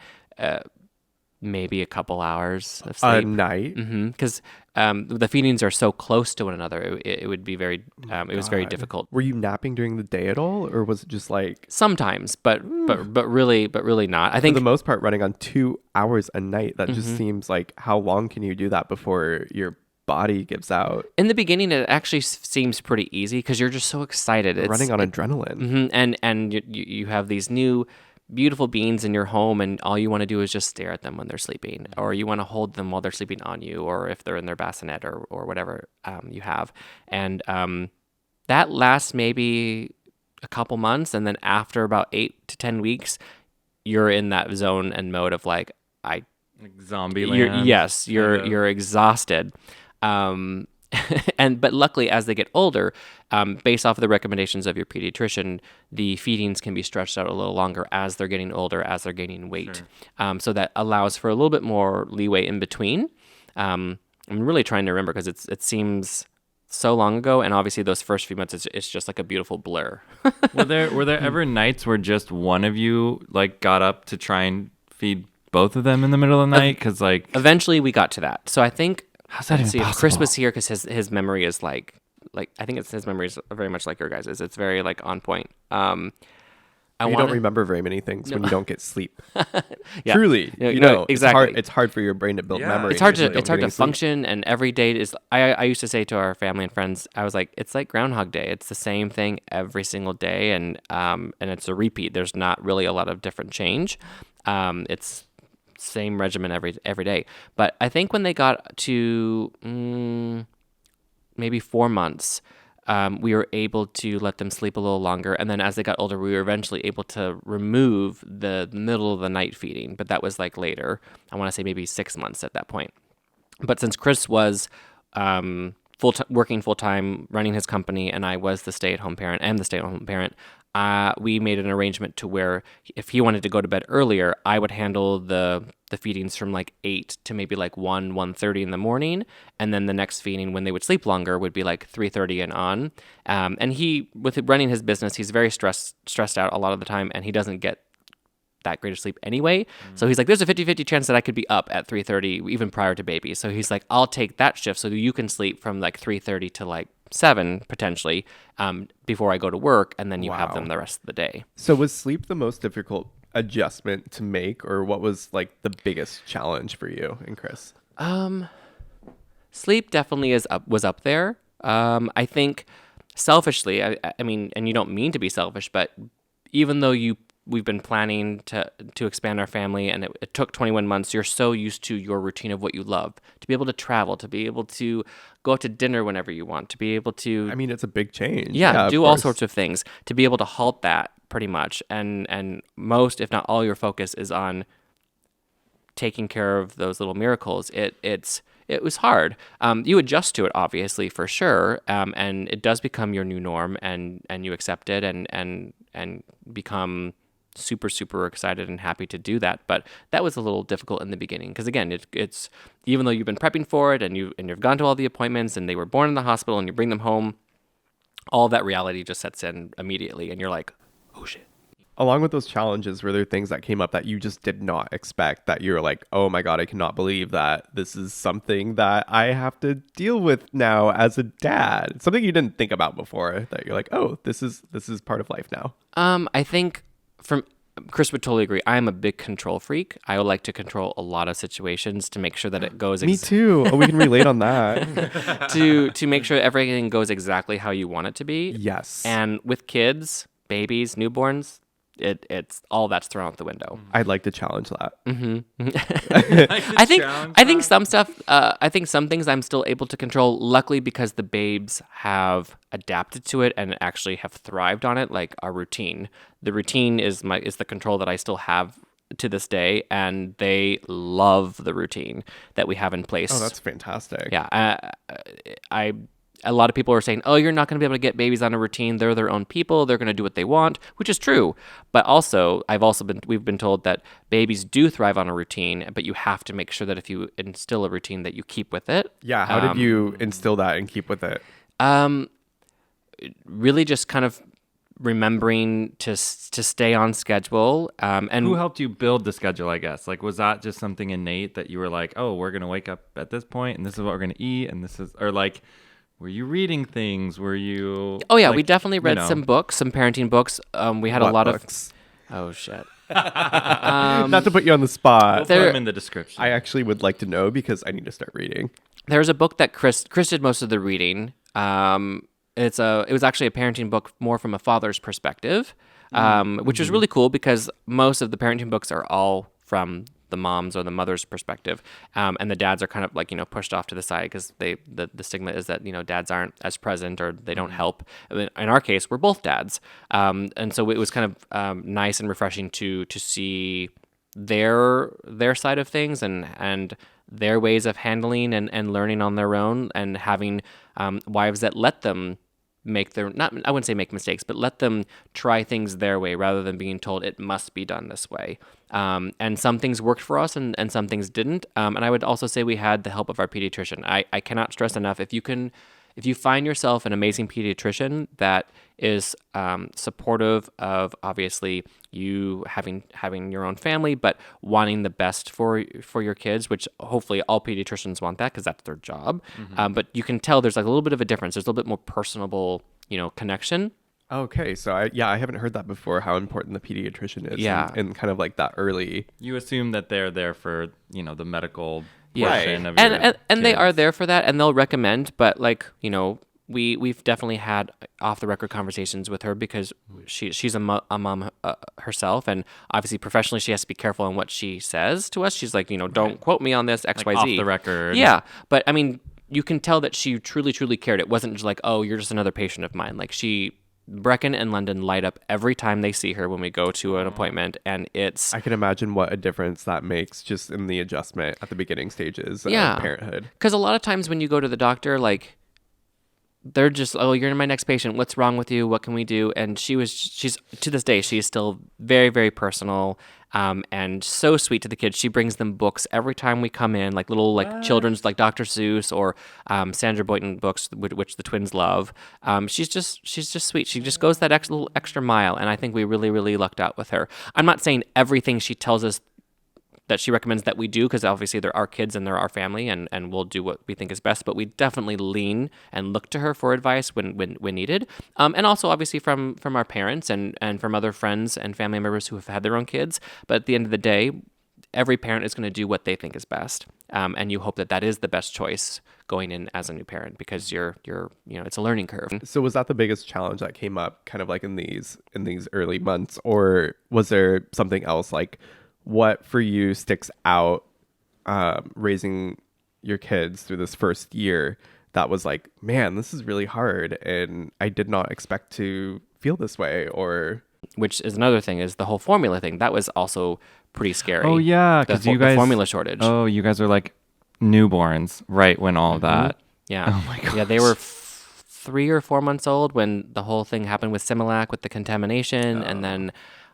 Maybe a couple hours of A sleep. night? Because the feedings are so close to one another. It would be very, it was very God. difficult. Were you napping during the day at all, or was it just like Sometimes, but really not. I for think the most part running on 2 hours a night? That just seems like how long can you do that before your body gives out? in the beginning it actually seems pretty easy because you're just so excited. It's Running on adrenaline. and you have these new beautiful beings in your home, and all you want to do is just stare at them when they're sleeping, or you want to hold them while they're sleeping on you, or if they're in their bassinet or whatever you have. And that lasts maybe a couple months, and then after about 8 to 10 weeks, you're in that zone and mode of like, Like zombie land. you're exhausted. But luckily, as they get older, based off of the recommendations of your pediatrician, the feedings can be stretched out a little longer as they're getting older, as they're gaining weight. So that allows for a little bit more leeway in between. I'm really trying to remember because it seems so long ago, and obviously those first few months, it's just like a beautiful blur. Were there ever nights where just one of you like got up to try and feed both of them in the middle of the night? Because like Eventually, we got to that. So I think. how's that Let's see, if impossible? Chris was here, because his memory is like I think his memory is very much like your guys's. It's very like on point. You don't remember very many things when you don't get sleep. Yeah. Truly, No, you no, know, exactly. It's hard for your brain to build Yeah. memory. It's hard if you to don't it's hard get to any sleep. function, and every day is. I used to say to our family and friends, I was like, it's like Groundhog Day. It's the same thing every single day, and it's a repeat. There's not really a lot of different change. It's same regimen every day. But I think when they got to maybe 4 months, we were able to let them sleep a little longer. And then as they got older, we were eventually able to remove the middle of the night feeding. But that was like later. I want to say maybe 6 months at that point. But since Chris was working full-time, running his company, and I was the stay-at-home parent and the stay-at-home parent, we made an arrangement to where if he wanted to go to bed earlier, I would handle the feedings from like 8 to maybe like 1:30 in the morning, and then the next feeding when they would sleep longer would be like 3:30 and on. And he, with running his business, he's very stressed out a lot of the time, and he doesn't get that great of sleep anyway. So he's like, there's a 50-50 chance that I could be up at 3:30 even prior to baby. So he's like, I'll take that shift so you can sleep from like 3:30 to like 7 potentially before I go to work, and then you have them the rest of the day. So was sleep the most difficult adjustment to make, or what was like the biggest challenge for you and Chris? Sleep definitely was up there. I think selfishly, I mean, and you don't mean to be selfish, but even though we've been planning to expand our family, and it took 21 months, you're so used to your routine of what you love, to be able to travel, to be able to go out to dinner whenever you want, to be able to I mean, it's a big change. do of all course. sorts of things, to be able to halt that pretty much, and most, if not all, your focus is on taking care of those little miracles. It was hard. You adjust to it, obviously, for sure, and it does become your new norm, and you accept it, and become super, super excited and happy to do that. But that was a little difficult in the beginning because, again, it's even though you've been prepping for it and you've gone to all the appointments and they were born in the hospital and you bring them home, all that reality just sets in immediately, and you're like, oh shit. Along with those challenges, were there things that came up that you just did not expect, that you're like, oh my God, I cannot believe that this is something that I have to deal with now as a dad? Something you didn't think about before, that you're like, oh, this is part of life now. I think Chris would totally agree. I'm a big control freak. I would like to control a lot of situations to make sure that it goes. Me too. Oh, we can relate on that. to make sure everything goes exactly how you want it to be. Yes. And with kids, babies, newborns, it's all that's thrown out the window. I'd like to challenge that. I think some stuff. I think some things I'm still able to control. Luckily, because the babes have adapted to it and actually have thrived on it. Like our routine. The routine is the control that I still have to this day, and they love the routine that we have in place. Oh, that's fantastic. Yeah, a lot of people are saying, oh, you're not going to be able to get babies on a routine. They're their own people. They're going to do what they want, which is true. But also, we've been told that babies do thrive on a routine, but you have to make sure that if you instill a routine that you keep with it. Yeah. How did you instill that and keep with it? Really just kind of remembering to stay on schedule. And Who helped you build the schedule, I guess? Like, was that just something innate that you were like, oh, we're going to wake up at this point and this is what we're going to eat, and this is, or like, were you reading things? Were you? Oh yeah, like, we definitely read you know. some books, some parenting books. We had What a lot books? of. Oh shit. Not to put you on the spot. We'll put There- them in the description. I actually would like to know because I need to start reading. There's a book that Chris did most of the reading. It was actually a parenting book more from a father's perspective, which was really cool because most of the parenting books are all from the mom's or the mother's perspective, and the dads are kind of like pushed off to the side because the stigma is that dads aren't as present or they don't help. In our case, we're both dads, and so it was kind of nice and refreshing to see their side of things and their ways of handling and learning on their own, and having wives that let them make their, not, I wouldn't say make mistakes, but let them try things their way rather than being told it must be done this way. And some things worked for us and some things didn't. And I would also say we had the help of our pediatrician. I cannot stress enough, if you find yourself an amazing pediatrician that is supportive of obviously you having your own family, but wanting the best for your kids, which hopefully all pediatricians want that because that's their job. But you can tell there's like a little bit of a difference. There's a little bit more personable, connection. Okay, so I haven't heard that before, how important the pediatrician is. Yeah. And kind of like that early. You assume that they're there for the medical Yeah. portion of and your and they are kids. there for that, and they'll recommend, but we've definitely had off the record conversations with her because she's a mom herself, and obviously professionally she has to be careful on what she says to us. She's like, don't quote me on this XYZ. Like off the record. Yeah, but I mean, you can tell that she truly cared. It wasn't just like, oh, you're just another patient of mine. Like Brecken and London light up every time they see her when we go to an appointment, and it's I can imagine what a difference that makes just in the adjustment at the beginning stages of parenthood. because a lot of times when you go to the doctor, like, they're just, oh, you're my next patient. What's wrong with you? What can we do? And she's to this day, she's still very, very personal, and so sweet to the kids. She brings them books every time we come in, like little children's, like Dr. Seuss or Sandra Boynton books, which the twins love. She's just sweet. She just goes that little extra mile, and I think we really, really lucked out with her. I'm not saying everything she tells us that she recommends that we do, because obviously there are kids and there are family, and we'll do what we think is best, but we definitely lean and look to her for advice when needed. And also obviously from our parents and from other friends and family members who have had their own kids. But at the end of the day, every parent is going to do what they think is best. And you hope that that is the best choice going in as a new parent, because it's a learning curve. So was that the biggest challenge that came up kind of like in these early months, or was there something else? Like, what for you sticks out raising your kids through this first year that was like, man, this is really hard and I did not expect to feel this way? Or which is another thing, is the whole formula thing. That was also pretty scary. Oh yeah, because the you guys, the formula shortage. Oh, you guys are like newborns right when all of that. Yeah. Oh my god. Yeah, they were 3 or 4 months old when the whole thing happened with Similac, with the contamination, and then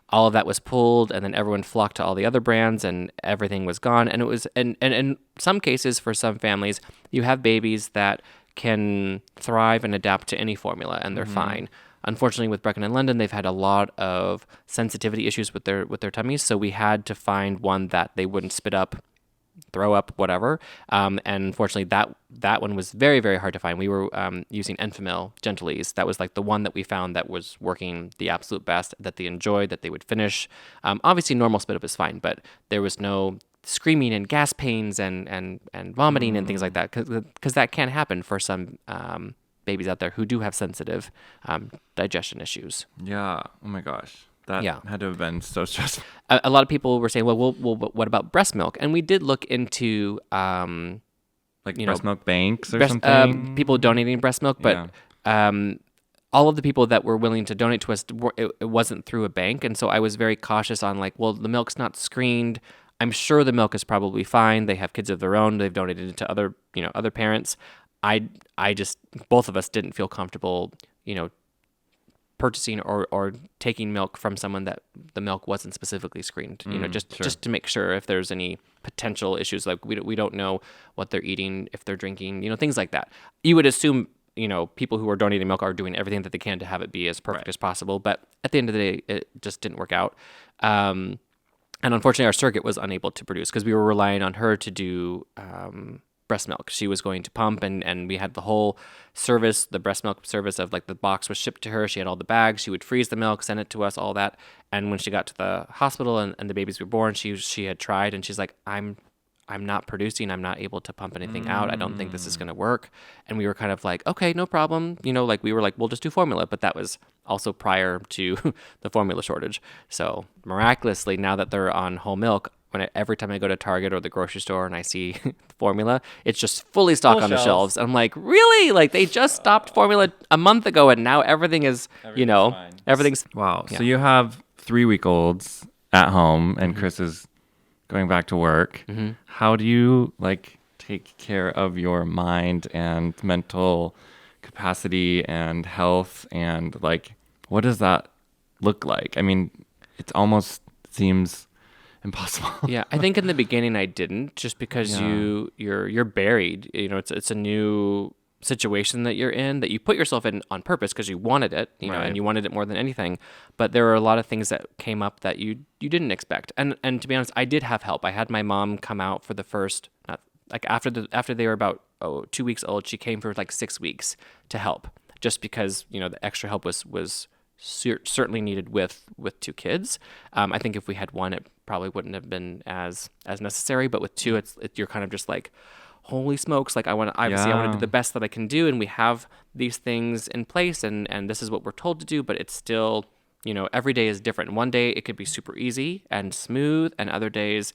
all of that was pulled, and then everyone flocked to all the other brands, and everything was gone. And it was, and in some cases, for some families, you have babies that can thrive and adapt to any formula, and they're fine. Unfortunately, with Brecken and London, they've had a lot of sensitivity issues with their tummies, so we had to find one that they wouldn't spit up, throw up, whatever. And unfortunately, that one was very, very hard to find. We were using Enfamil Gentilese. That was like the one that we found that was working the absolute best, that they enjoyed, that they would finish. Obviously, normal spit up is fine, but there was no screaming and gas pains and vomiting and things like that, because that can happen for some babies out there who do have sensitive digestion issues. Yeah. Oh my gosh. That had to have been so stressful. A lot of people were saying, well, what about breast milk? And we did look into breast milk banks or something. People donating breast milk, but all of the people that were willing to donate to us, it wasn't through a bank. And so I was very cautious on like, well, the milk's not screened. I'm sure the milk is probably fine. They have kids of their own. They've donated it to other parents. I just, both of us didn't feel comfortable, purchasing or taking milk from someone that the milk wasn't specifically screened, just to make sure if there's any potential issues, like we don't know what they're eating, if they're drinking, things like that. You would assume, people who are donating milk are doing everything that they can to have it be as perfect as possible. But at the end of the day, it just didn't work out. And unfortunately, our surrogate was unable to produce because we were relying on her to do breast milk. She was going to pump, and we had the whole service, the breast milk service of like the box was shipped to her. She had all the bags. She would freeze the milk, send it to us, all that. And when she got to the hospital and the babies were born, she had tried, and she's like, I'm not producing. I'm not able to pump anything out. I don't think this is going to work. And we were kind of like, okay, no problem. We were like, we'll just do formula. But that was also prior to the formula shortage. So miraculously, now that they're on whole milk, every time I go to Target or the grocery store and I see formula, it's just fully stocked on the shelves. And I'm like, really? Like they just stopped formula a month ago, and now everything is, everything's wow. Yeah. So you have 3-week-olds at home, and Chris is going back to work. How do you take care of your mind and mental capacity and health, and what does that look like? I mean, it almost seems impossible. Yeah, I think in the beginning I didn't, just because you're buried. It's a new situation that you're in, that you put yourself in on purpose because you wanted it, and you wanted it more than anything. But there were a lot of things that came up that you didn't expect. And to be honest, I did have help. I had my mom come out for the first, after they were about 2 weeks old, she came for 6 weeks to help, just because the extra help was certainly needed with 2 kids. I think if we had 1, it probably wouldn't have been as necessary. But with 2, you're kind of just like, holy smokes! I want to do the best that I can do, and we have these things in place, and this is what we're told to do. But it's still, every day is different. One day it could be super easy and smooth, and other days,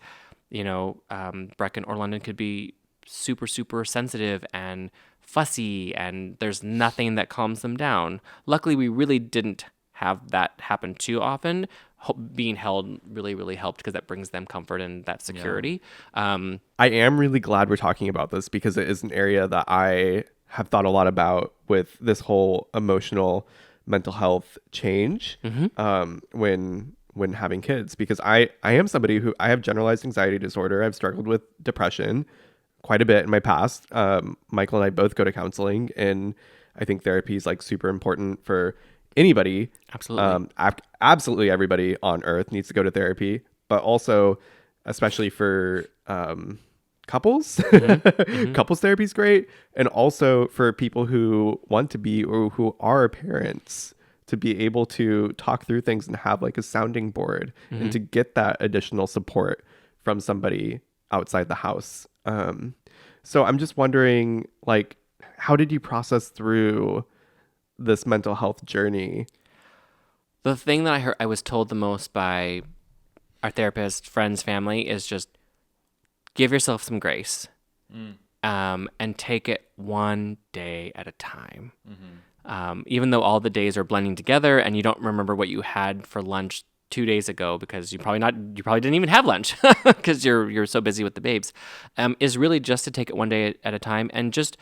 Brecken or London could be super, super sensitive and fussy, and there's nothing that calms them down. Luckily, we really didn't have that happen too often. Being held really, really helped, because that brings them comfort and that security. I am really glad we're talking about this, because it is an area that I have thought a lot about with this whole emotional mental health change when having kids, because I am somebody who, I have generalized anxiety disorder. I've struggled with depression quite a bit in my past. Michael and I both go to counseling, and I think therapy is super important for anybody. Absolutely. Absolutely everybody on earth needs to go to therapy, but also especially for couples. Couples therapy is great. And also for people who want to be, or who are parents, to be able to talk through things and have a sounding board and to get that additional support from somebody outside the house. So I'm just wondering, like, how did you process through this mental health journey? The thing that I was told the most by our therapist, friends, family is just give yourself some grace, and take it one day at a time. Even though all the days are blending together and you don't remember what you had for lunch 2 days ago because you probably didn't even have lunch because you're so busy with the babes, is really just to take it one day at a time, and just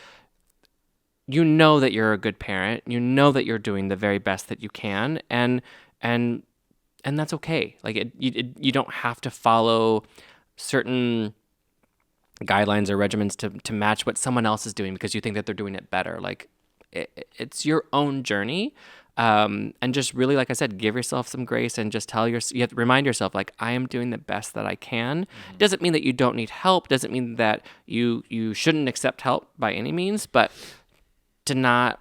that you're a good parent, that you're doing the very best that you can, and that's okay. Like you don't have to follow certain guidelines or regimens to match what someone else is doing because you think that they're doing it better. Like it's your own journey. And just really, like I said, give yourself some grace and just you have to remind yourself, like, I am doing the best that I can. Doesn't mean that you don't need help. Doesn't mean that you shouldn't accept help by any means, but to not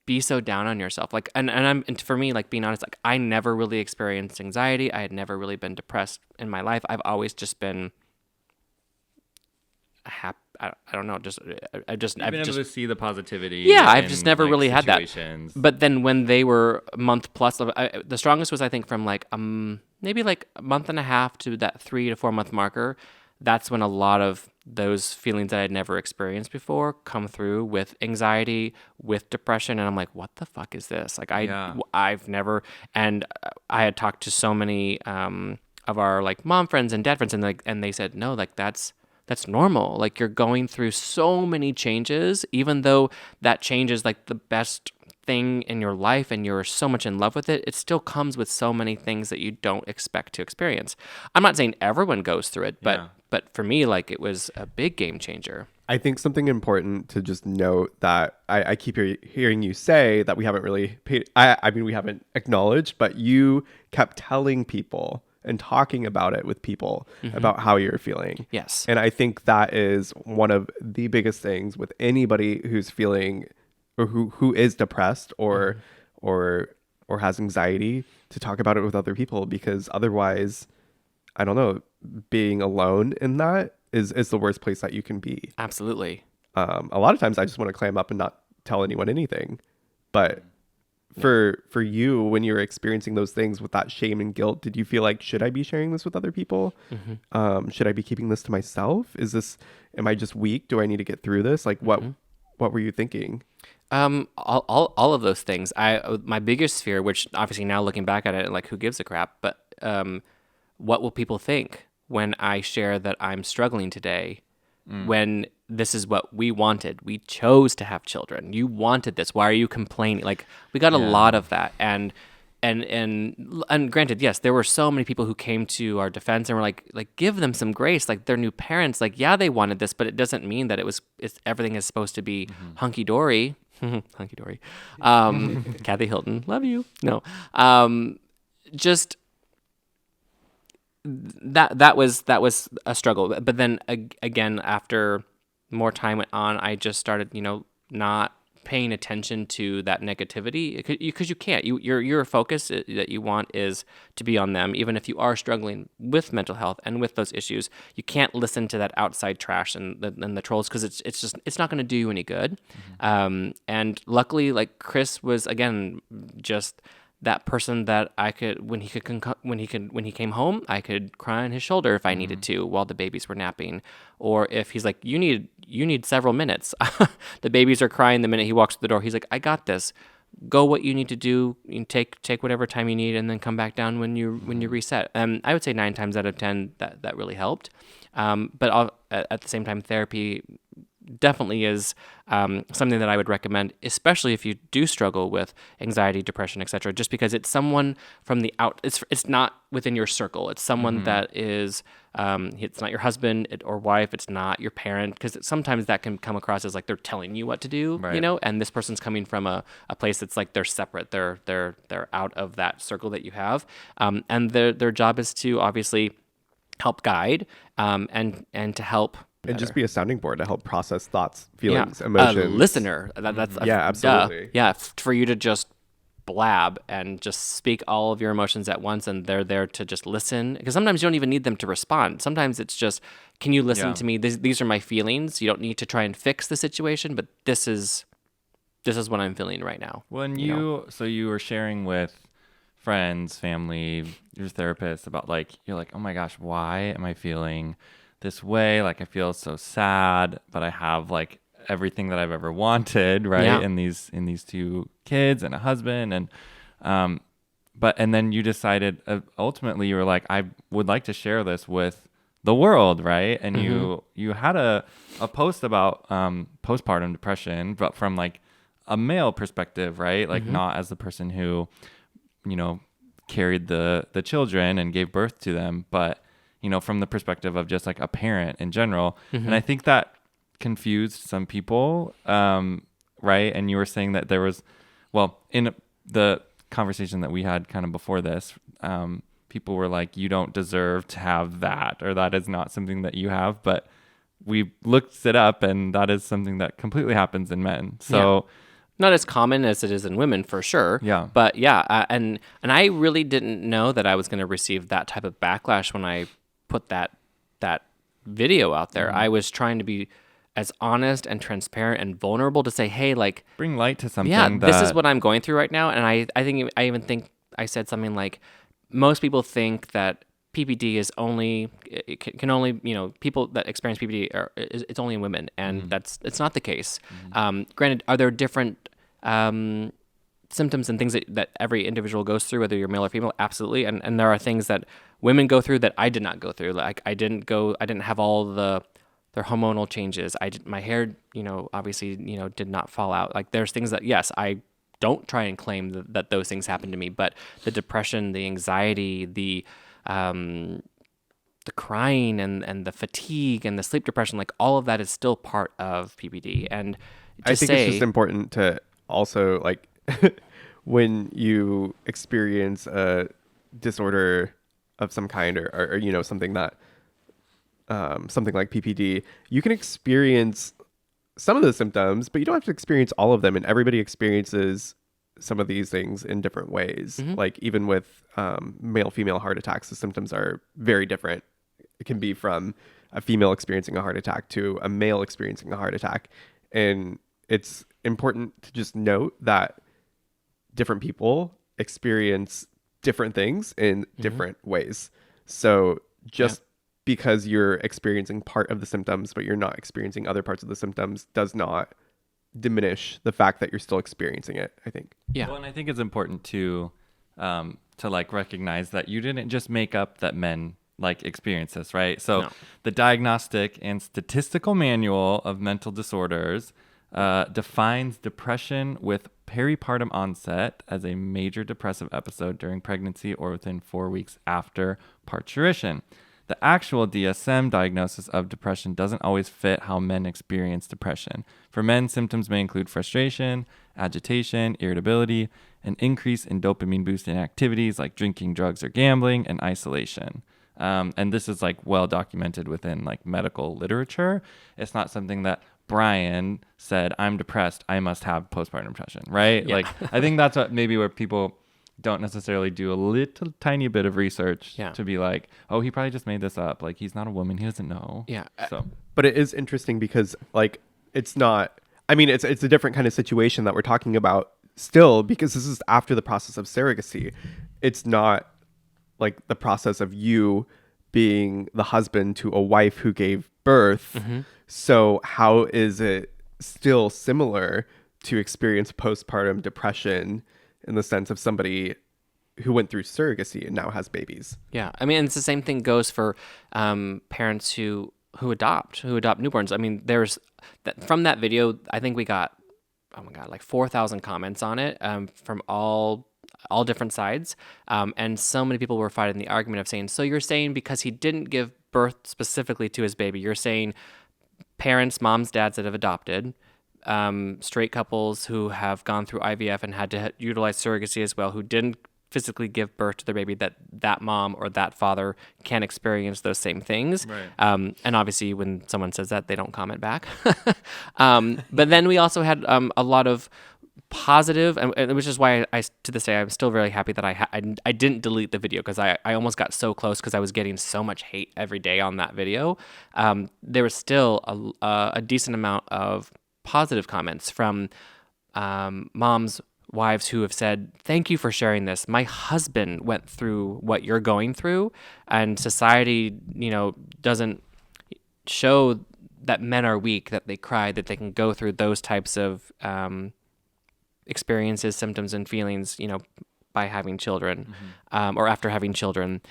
be so down on yourself. Like, and for me, like, being honest, like, I never really experienced anxiety. I had never really been depressed in my life. I've always just been happy. I don't know. I've just able to see the positivity. Yeah, I've just never really situations. had that. But then when they were a month plus, the strongest was, I think, from like maybe like a month and a half to that 3 to 4 month marker. That's when a lot of those feelings that I'd never experienced before come through, with anxiety, with depression, and I'm like, what the fuck is this? Like I've never, and I had talked to so many of our like mom friends and dad friends, and they said, no, like that's normal. Like, you're going through so many changes, even though that change is like the best thing in your life and you're so much in love with it, it still comes with so many things that you don't expect to experience. I'm not saying everyone goes through it, but for me, like, it was a big game changer. I think something important to just note that I keep hearing you say that we haven't really paid, I mean, we haven't acknowledged, but you kept telling people and talking about it with people about how you're feeling. Yes. And I think that is one of the biggest things with anybody who's feeling, or who is depressed or has anxiety, to talk about it with other people, because otherwise, I don't know, being alone in that is the worst place that you can be. Absolutely. A lot of times I just want to clam up and not tell anyone anything. But for you, when you're experiencing those things with that shame and guilt, did you feel like, should I be sharing this with other people? Should I be keeping this to myself? Am I just weak? Do I need to get through this? Like, what were you thinking? All of those things. My biggest fear, which obviously now looking back at it, like, who gives a crap? But what will people think when I share that I'm struggling today? When this is what we wanted. We chose to have children. You wanted this. Why are you complaining? Like, we got a lot of that. And granted, yes, there were so many people who came to our defense and were like, give them some grace. Like, they're new parents. Like, yeah, they wanted this, but it doesn't mean that it's everything is supposed to be hunky dory. Hunky dory. Kathy Hilton, love you. No, just that was a struggle. But then again, after more time went on, I just started, not paying attention to that negativity, because you can't. Your focus that you want is to be on them, even if you are struggling with mental health and with those issues. You can't listen to that outside trash and the trolls, because it's not going to do you any good. And luckily, like, Chris was, again, just that person that I could, when he came home, I could cry on his shoulder if I needed to while the babies were napping, or if he's like, you need several minutes. The babies are crying the minute he walks through the door. He's like, I got this. Go what you need to do. You take whatever time you need, and then come back down when you reset. I would say 9 times out of 10 that really helped. But at the same time, therapy definitely is something that I would recommend, especially if you do struggle with anxiety, depression, etc. Just because it's someone from the out. It's not within your circle. It's someone that is. It's not your husband or wife. It's not your parent, because sometimes that can come across as like they're telling you what to do, right. And this person's coming from a place that's like they're separate. They're out of that circle that you have, and their job is to obviously help guide, and to help. And just be a sounding board to help process thoughts, feelings, emotions. A listener. That's absolutely. For you to just blab and just speak all of your emotions at once, and they're there to just listen. Because sometimes you don't even need them to respond. Sometimes it's just, can you listen to me? These are my feelings. You don't need to try and fix the situation, but this is what I'm feeling right now. When you were sharing with friends, family, your therapist about like, you're like, oh my gosh, why am I feeling this way? Like I feel so sad, but I have like everything that I've ever wanted, right? Yeah. In these two kids and a husband, and and then you decided ultimately you were like, I would like to share this with the world, right? And you had a post about postpartum depression, but from like a male perspective, right? Like not as the person who, carried the children and gave birth to them, but from the perspective of just like a parent in general. And I think that confused some people, right? And you were saying that there was, in the conversation that we had kind of before this, people were like, you don't deserve to have that, or that is not something that you have. But we looked it up, and that is something that completely happens in men. So not as common as it is in women, for sure. Yeah. But and I really didn't know that I was going to receive that type of backlash when I put that video out there. I was trying to be as honest and transparent and vulnerable to say, hey, like, bring light to something. Yeah, this is what I'm going through right now. And I even think I said something like, most people think that PPD is only, it can only, people that experience PPD it's only in women, and it's not the case. Granted, are there different symptoms and things that every individual goes through, whether you're male or female? Absolutely. And there are things that women go through that I did not go through. Like I didn't have all their hormonal changes. My hair, obviously, did not fall out. Like there's things that, yes, I don't try and claim that those things happened to me, but the depression, the anxiety, the crying and the fatigue and the sleep depression, like all of that is still part of PPD. And I think it's just important to also, like, when you experience a disorder of some kind, or something that something like PPD, you can experience some of the symptoms, but you don't have to experience all of them. And everybody experiences some of these things in different ways. Like even with male-female heart attacks, the symptoms are very different. It can be from a female experiencing a heart attack to a male experiencing a heart attack. And it's important to just note that different people experience different things in different ways. So just because you're experiencing part of the symptoms, but you're not experiencing other parts of the symptoms, does not diminish the fact that you're still experiencing it, I think. Yeah. Well, and I think it's important to like recognize that you didn't just make up that men like experience this, right? So the Diagnostic and Statistical Manual of Mental Disorders defines depression with peripartum onset as a major depressive episode during pregnancy or within 4 weeks after parturition. The actual DSM diagnosis of depression doesn't always fit how men experience depression. For men, symptoms may include frustration, agitation, irritability, an increase in dopamine-boosting activities like drinking, drugs, or gambling, and isolation. And this is like well documented within like medical literature. It's not something that Bryan said, I'm depressed, I must have postpartum depression, right? Yeah. Like, I think that's what maybe where people don't necessarily do a little tiny bit of research to be like, oh, he probably just made this up. Like, he's not a woman, he doesn't know. Yeah. So, but it is interesting because, like, it's not, I mean, it's a different kind of situation that we're talking about still, because this is after the process of surrogacy. It's not like the process of you being the husband to a wife who gave birth. So how is it still similar to experience postpartum depression in the sense of somebody who went through surrogacy and now has babies? Yeah. I mean, it's the same thing goes for parents who adopt newborns. I mean, there's from that video, I think we got, oh my God, like 4,000 comments on it from all different sides. And so many people were fighting the argument of saying, so you're saying because he didn't give birth specifically to his baby, you're saying parents, moms, dads that have adopted, straight couples who have gone through IVF and had to utilize surrogacy as well, who didn't physically give birth to their baby, that mom or that father can experience those same things. Right. And obviously when someone says that, they don't comment back. But then we also had a lot of positive, and which is why I to this day I'm still very happy that I didn't delete the video, because I almost got so close because I was getting so much hate every day on that video. There was still a decent amount of positive comments from moms, wives who have said, thank you for sharing this. My husband went through what you're going through, and society, doesn't show that men are weak, that they cry, that they can go through those types of experiences, symptoms, and feelings, by having children, or after having children.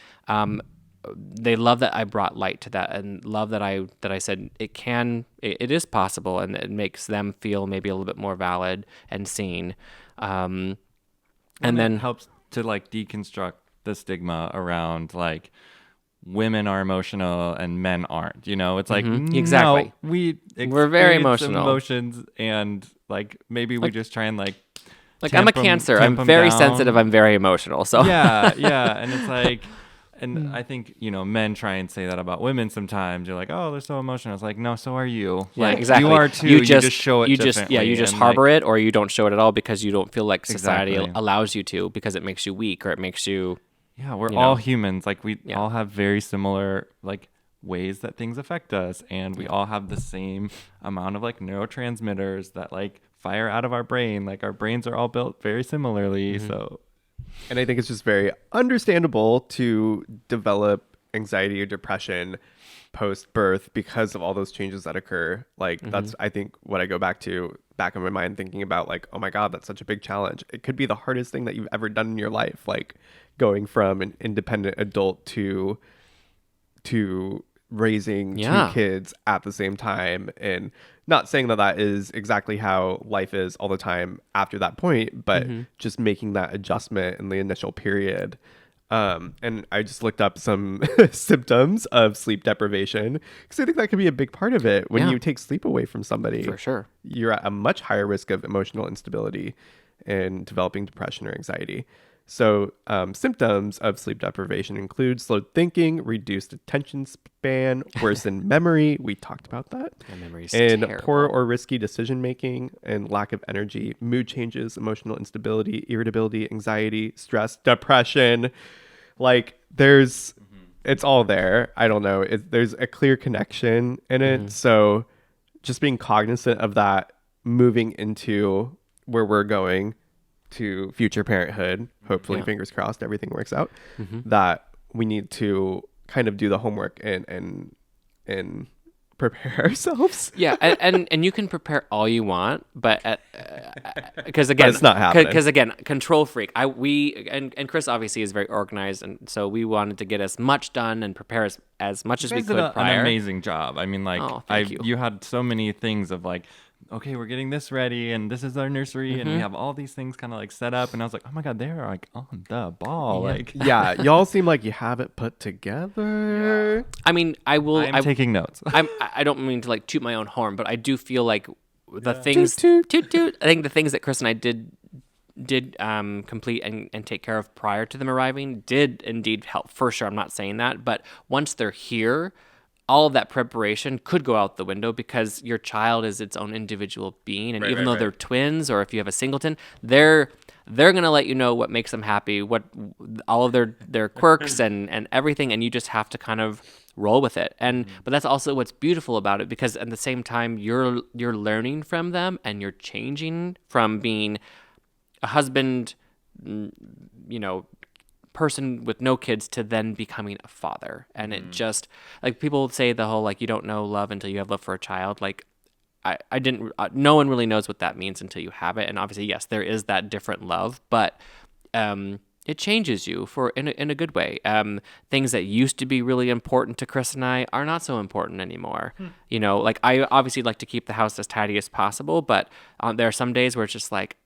They love that I brought light to that, and love that I said it is possible, and it makes them feel maybe a little bit more valid and seen. And then it helps to like deconstruct the stigma around like women are emotional and men aren't. It's like Exactly. No, we're very experience emotional. Emotions, and like maybe we just try and like I'm a Cancer. I'm very sensitive. I'm very emotional. So yeah, and it's like. And I think, men try and say that about women sometimes. You're like, oh, they're so emotional. It's like, no, so are you. Yeah, like, exactly. You are too. You just show it differently. You just harbor it, or you don't show it at all because you don't feel like society allows you to, because it makes you weak, or it makes you... Yeah, we're all humans. Like, we all have very similar, like, ways that things affect us. And we all have the same amount of, like, neurotransmitters that, like, fire out of our brain. Like, our brains are all built very similarly, so... And I think it's just very understandable to develop anxiety or depression post-birth because of all those changes that occur. Like that's, I think, what I go back in my mind thinking about, like, oh my God, that's such a big challenge. It could be the hardest thing that you've ever done in your life, like going from an independent adult to raising two kids at the same time. And not saying that is exactly how life is all the time after that point, but just making that adjustment in the initial period. And I just looked up some symptoms of sleep deprivation, because I think that could be a big part of it. When you take sleep away from somebody, For sure. you're at a much higher risk of emotional instability and developing depression or anxiety. So symptoms of sleep deprivation include slowed thinking, reduced attention span, worsened memory. We talked about that. My memory's and terrible. Poor or risky decision making, and lack of energy, mood changes, emotional instability, irritability, anxiety, stress, depression. Like it's all there. I don't know. There's a clear connection in it. So just being cognizant of that, moving into where we're going to future parenthood, hopefully, fingers crossed, everything works out, that we need to kind of do the homework and prepare ourselves. Yeah, and you can prepare all you want, but because again, it's not happening. Because again, control freak. And Chris obviously is very organized, and so we wanted to get as much done and prepare as much as we could prior. An amazing job. I mean, like, you had so many things of like, okay, we're getting this ready, and this is our nursery, and we have all these things kind of like set up, and I was like, oh my God, they're like on the ball. Like, yeah, y'all seem like you have it put together. I mean, I'm taking notes. I don't mean to like toot my own horn, but I do feel like the things toot. I think the things that Chris and I did complete and take care of prior to them arriving did indeed help, for sure. I'm not saying that, but once they're here, all of that preparation could go out the window, because your child is its own individual being, and even though they're twins, or if you have a singleton, they're gonna let you know what makes them happy, what all of their quirks and everything, and you just have to kind of roll with it. And but that's also what's beautiful about it, because at the same time you're learning from them, and you're changing from being a husband, person with no kids, to then becoming a father. And it just, like, people say the whole, like, you don't know love until you have love for a child. Like, I didn't, no one really knows what that means until you have it. And obviously, yes, there is that different love, but it changes you in a good way. Things that used to be really important to Chris and I are not so important anymore. Like, I obviously like to keep the house as tidy as possible, but there are some days where it's just like,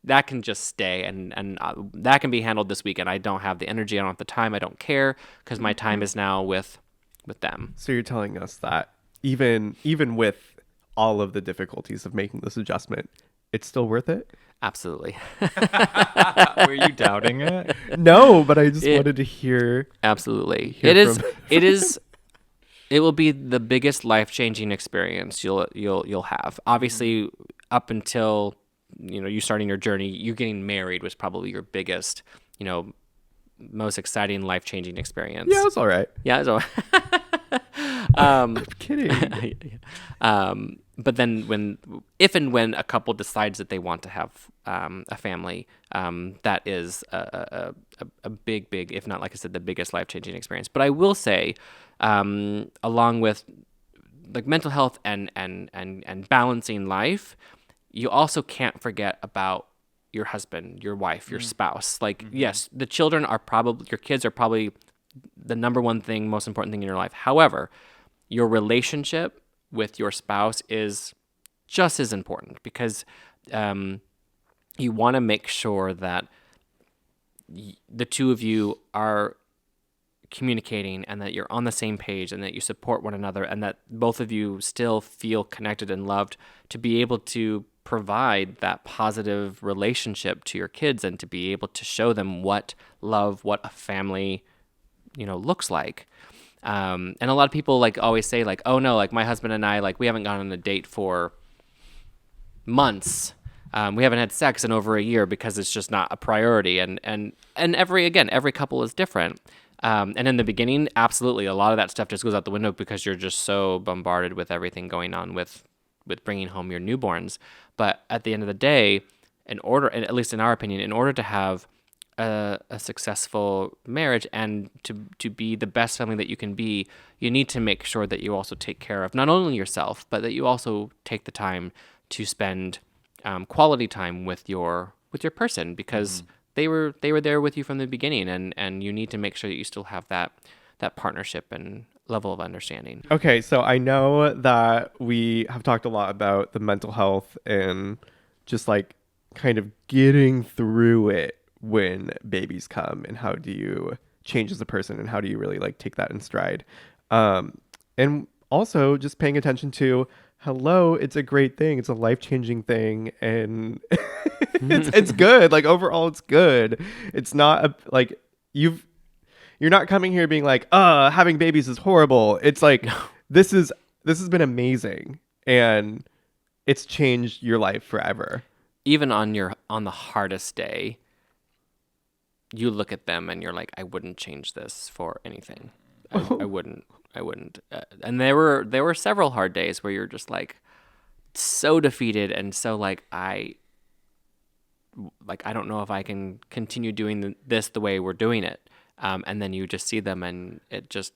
that can just stay, and that can be handled this weekend. I don't have the energy, I don't have the time, I don't care, because my time is now with them. So you're telling us that even with all of the difficulties of making this adjustment, it's still worth it? Absolutely. Were you doubting it? No, but I just wanted to hear. Absolutely. It will be the biggest life-changing experience you'll have. Obviously, up until, you starting your journey, you getting married was probably your biggest, most exciting, life-changing experience. Yeah, it's all right. Yeah, so I'm kidding. but then if and when a couple decides that they want to have a family, that is a big, if not, like I said, the biggest life-changing experience. But I will say, along with like mental health and balancing life, you also can't forget about your husband, your wife, your spouse. Like, yes, your kids are probably the number one thing, most important thing in your life. However, your relationship with your spouse is just as important, because you want to make sure that the two of you are communicating and that you're on the same page and that you support one another and that both of you still feel connected and loved, to be able to provide that positive relationship to your kids and to be able to show them what love, what a family, looks like. And a lot of people like always say like, oh no, like my husband and I, like we haven't gone on a date for months. We haven't had sex in over a year because it's just not a priority. And every couple is different. And in the beginning, absolutely, a lot of that stuff just goes out the window because you're just so bombarded with everything going on with bringing home your newborns. But at the end of the day, at least in our opinion, in order to have a successful marriage and to be the best family that you can be, you need to make sure that you also take care of not only yourself, but that you also take the time to spend quality time with your person, because they were there with you from the beginning, and you need to make sure that you still have that partnership and level of understanding. Okay, so I know that we have talked a lot about the mental health and just like kind of getting through it when babies come, and how do you change as a person, and how do you really like take that in stride, and also just paying attention to, hello, it's a great thing, it's a life-changing thing, and it's good, like overall it's good. It's not like you're not coming here being like, having babies is horrible. It's like, this has been amazing, and it's changed your life forever. Even on the hardest day, you look at them and you're like, I wouldn't change this for anything. I wouldn't. And there were several hard days where you're just like so defeated and so like I don't know if I can continue doing this the way we're doing it. And then you just see them and it just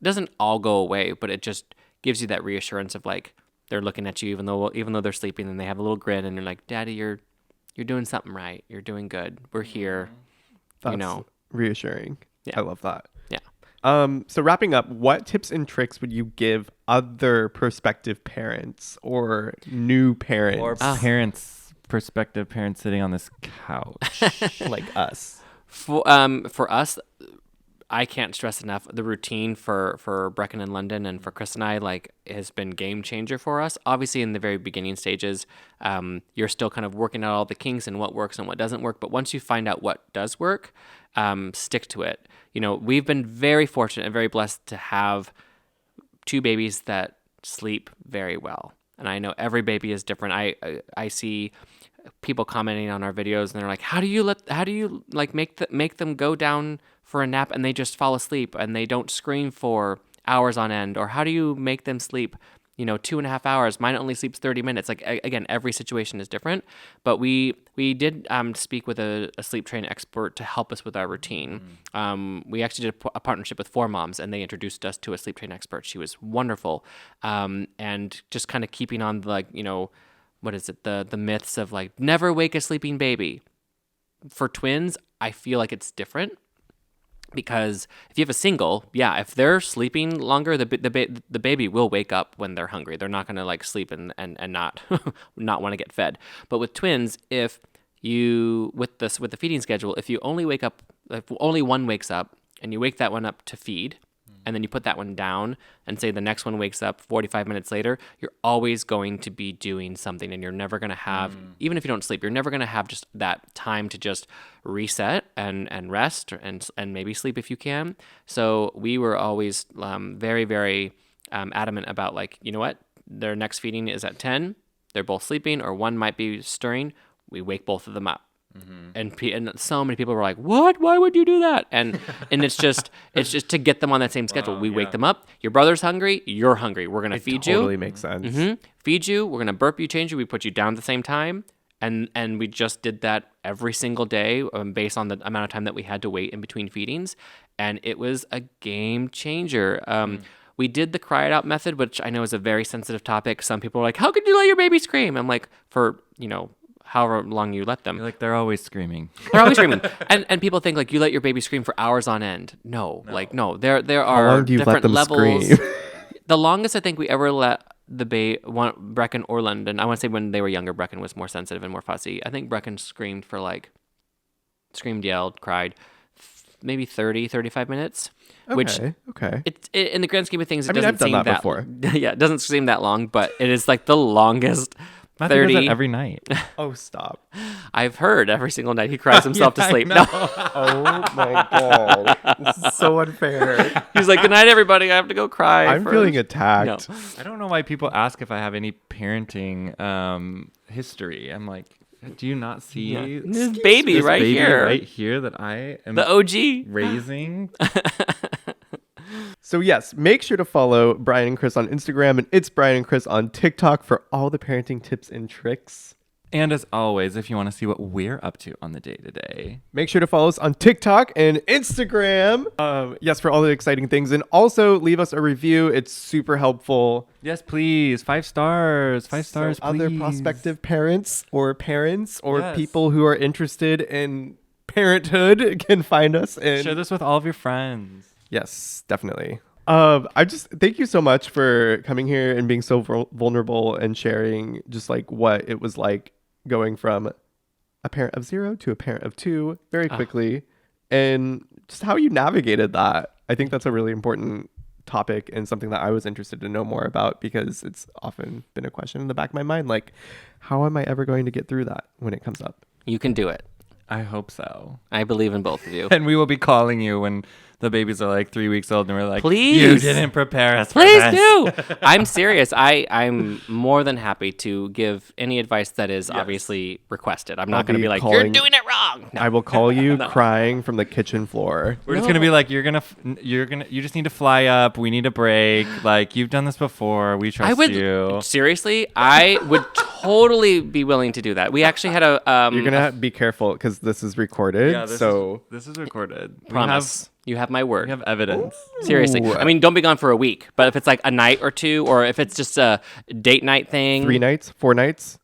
doesn't all go away, but it just gives you that reassurance of like they're looking at you even though they're sleeping, and they have a little grin, and you're like, Daddy, you're doing something right. You're doing good. We're here. That's reassuring. Yeah. I love that. Yeah. So wrapping up, what tips and tricks would you give other prospective parents or new parents, or prospective parents sitting on this couch like us? For us, I can't stress enough, the routine for Brecken and London and for Chris and I like has been game changer for us. Obviously, in the very beginning stages, you're still kind of working out all the kinks and what works and what doesn't work. But once you find out what does work, stick to it. We've been very fortunate and very blessed to have two babies that sleep very well. And I know every baby is different. I see people commenting on our videos and they're like, how do you make them go down for a nap and they just fall asleep and they don't scream for hours on end? Or how do you make them sleep 2.5 hours? Mine only sleeps 30 minutes. Like, again, every situation is different, but we did speak with a sleep train expert to help us with our routine. We actually did a partnership with 4Moms, and they introduced us to a sleep train expert. She was wonderful. And just kind of keeping on what is it? The myths of like never wake a sleeping baby. For twins, I feel like it's different, because if you have a single, if they're sleeping longer, the baby will wake up when they're hungry. They're not going to like sleep and not not want to get fed. But with twins, if you with the feeding schedule, if only one wakes up and you wake that one up to feed, and then you put that one down and say the next one wakes up 45 minutes later, you're always going to be doing something, and you're never going to have, even if you don't sleep, you're never going to have just that time to just reset and rest and maybe sleep if you can. So we were always very, very adamant about like, you know what, their next feeding is at 10. they're both sleeping or one might be stirring, we wake both of them up. And so many people were like, "What? Why would you do that?" And it's just to get them on that same schedule. We wake them up. Your brother's hungry. You're hungry. We're gonna feed you. Totally makes sense. Feed you. We're gonna burp you, change you. We put you down at the same time. And we just did that every single day based on the amount of time that we had to wait in between feedings, and it was a game changer. We did the cry it out method, which I know is a very sensitive topic. Some people are like, "How could you let your baby scream?" I'm like, for however long you let them. You're like, they're always screaming. They're always screaming. And people think like you let your baby scream for hours on end. No. There are different levels. Scream? The longest I think we ever let the Brecken or London, I want to say when they were younger, Brecken was more sensitive and more fussy. I think Brecken screamed, yelled, cried, maybe 30, 35 minutes. Which It in the grand scheme of things, it doesn't seem that before. Yeah, it doesn't seem that long, but it is like the longest. Matthew 30 does that every night. Oh, stop. I've heard every single night he cries himself to sleep. No. Oh my god. This is so unfair. He's like, "Good night, everybody. I have to go cry." I'm feeling attacked. No. I don't know why people ask if I have any parenting history. I'm like, do you not see this baby right here that I am the OG raising? So yes, make sure to follow Bryan and Chris on Instagram, and it's Bryan and Chris on TikTok for all the parenting tips and tricks. And as always, if you want to see what we're up to on the day-to-day, make sure to follow us on TikTok and Instagram. Yes, for all the exciting things. And also leave us a review. It's super helpful. Yes, please. 5 stars. 5 stars, please. Other prospective parents or people who are interested in parenthood can find us. And share this with all of your friends. Yes, definitely. I just thank you so much for coming here and being so vulnerable and sharing just like what it was like going from a parent of 0 to a parent of 2 very quickly, and just how you navigated that. I think that's a really important topic and something that I was interested to know more about, because it's often been a question in the back of my mind, like, how am I ever going to get through that when it comes up? You can do it. I hope so. I believe in both of you. And we will be calling you when the babies are like 3 weeks old and we're like, please, you didn't prepare us for please this. do. I'm serious. I'm more than happy to give any advice that is obviously requested. I'm not going to be like, you're doing it wrong. No. I will call you crying from the kitchen floor. We're just going to be like, you just need to fly up. We need a break. Like, you've done this before. We trust you. Seriously, I would totally be willing to do that. We actually had a you're going to be careful because this is recorded. Yeah, this is recorded. Promise. You have my word. We have evidence. Ooh. Seriously. I mean, don't be gone for a week. But if it's like a night or 2, or if it's just a date night thing. 3 nights? 4 nights?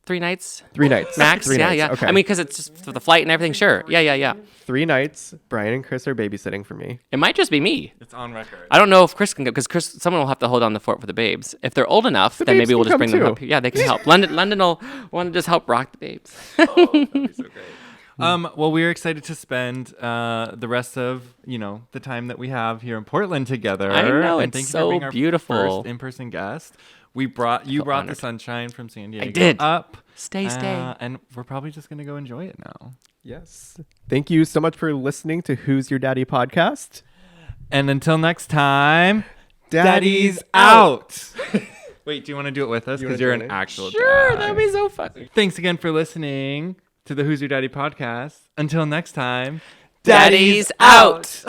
3 nights? 3 nights. Max? 3 nights. Yeah. Okay. I mean, because it's just for the flight and everything. Sure. Yeah. 3 nights. Bryan and Chris are babysitting for me. It might just be me. It's on record. I don't know if Chris can go, because someone will have to hold on the fort for the babes. If they're old enough, then maybe we'll just bring them up. Yeah, they can help. London will want to just help rock the babes. Oh, that'd be so great. Well, we're excited to spend the rest of, the time that we have here in Portland together. I know, and it's thank you for being our beautiful. First in-person guest. You brought the sunshine from San Diego. I did. Up. Stay. And we're probably just going to go enjoy it now. Yes. Thank you so much for listening to Who's Your Daddy podcast. And until next time, Daddy's out. Wait, do you want to do it with us? Because you're an actual dad. Sure, that'd be so fun. Thanks again for listening to the Who's Your Daddy podcast. Until next time, Daddy's out.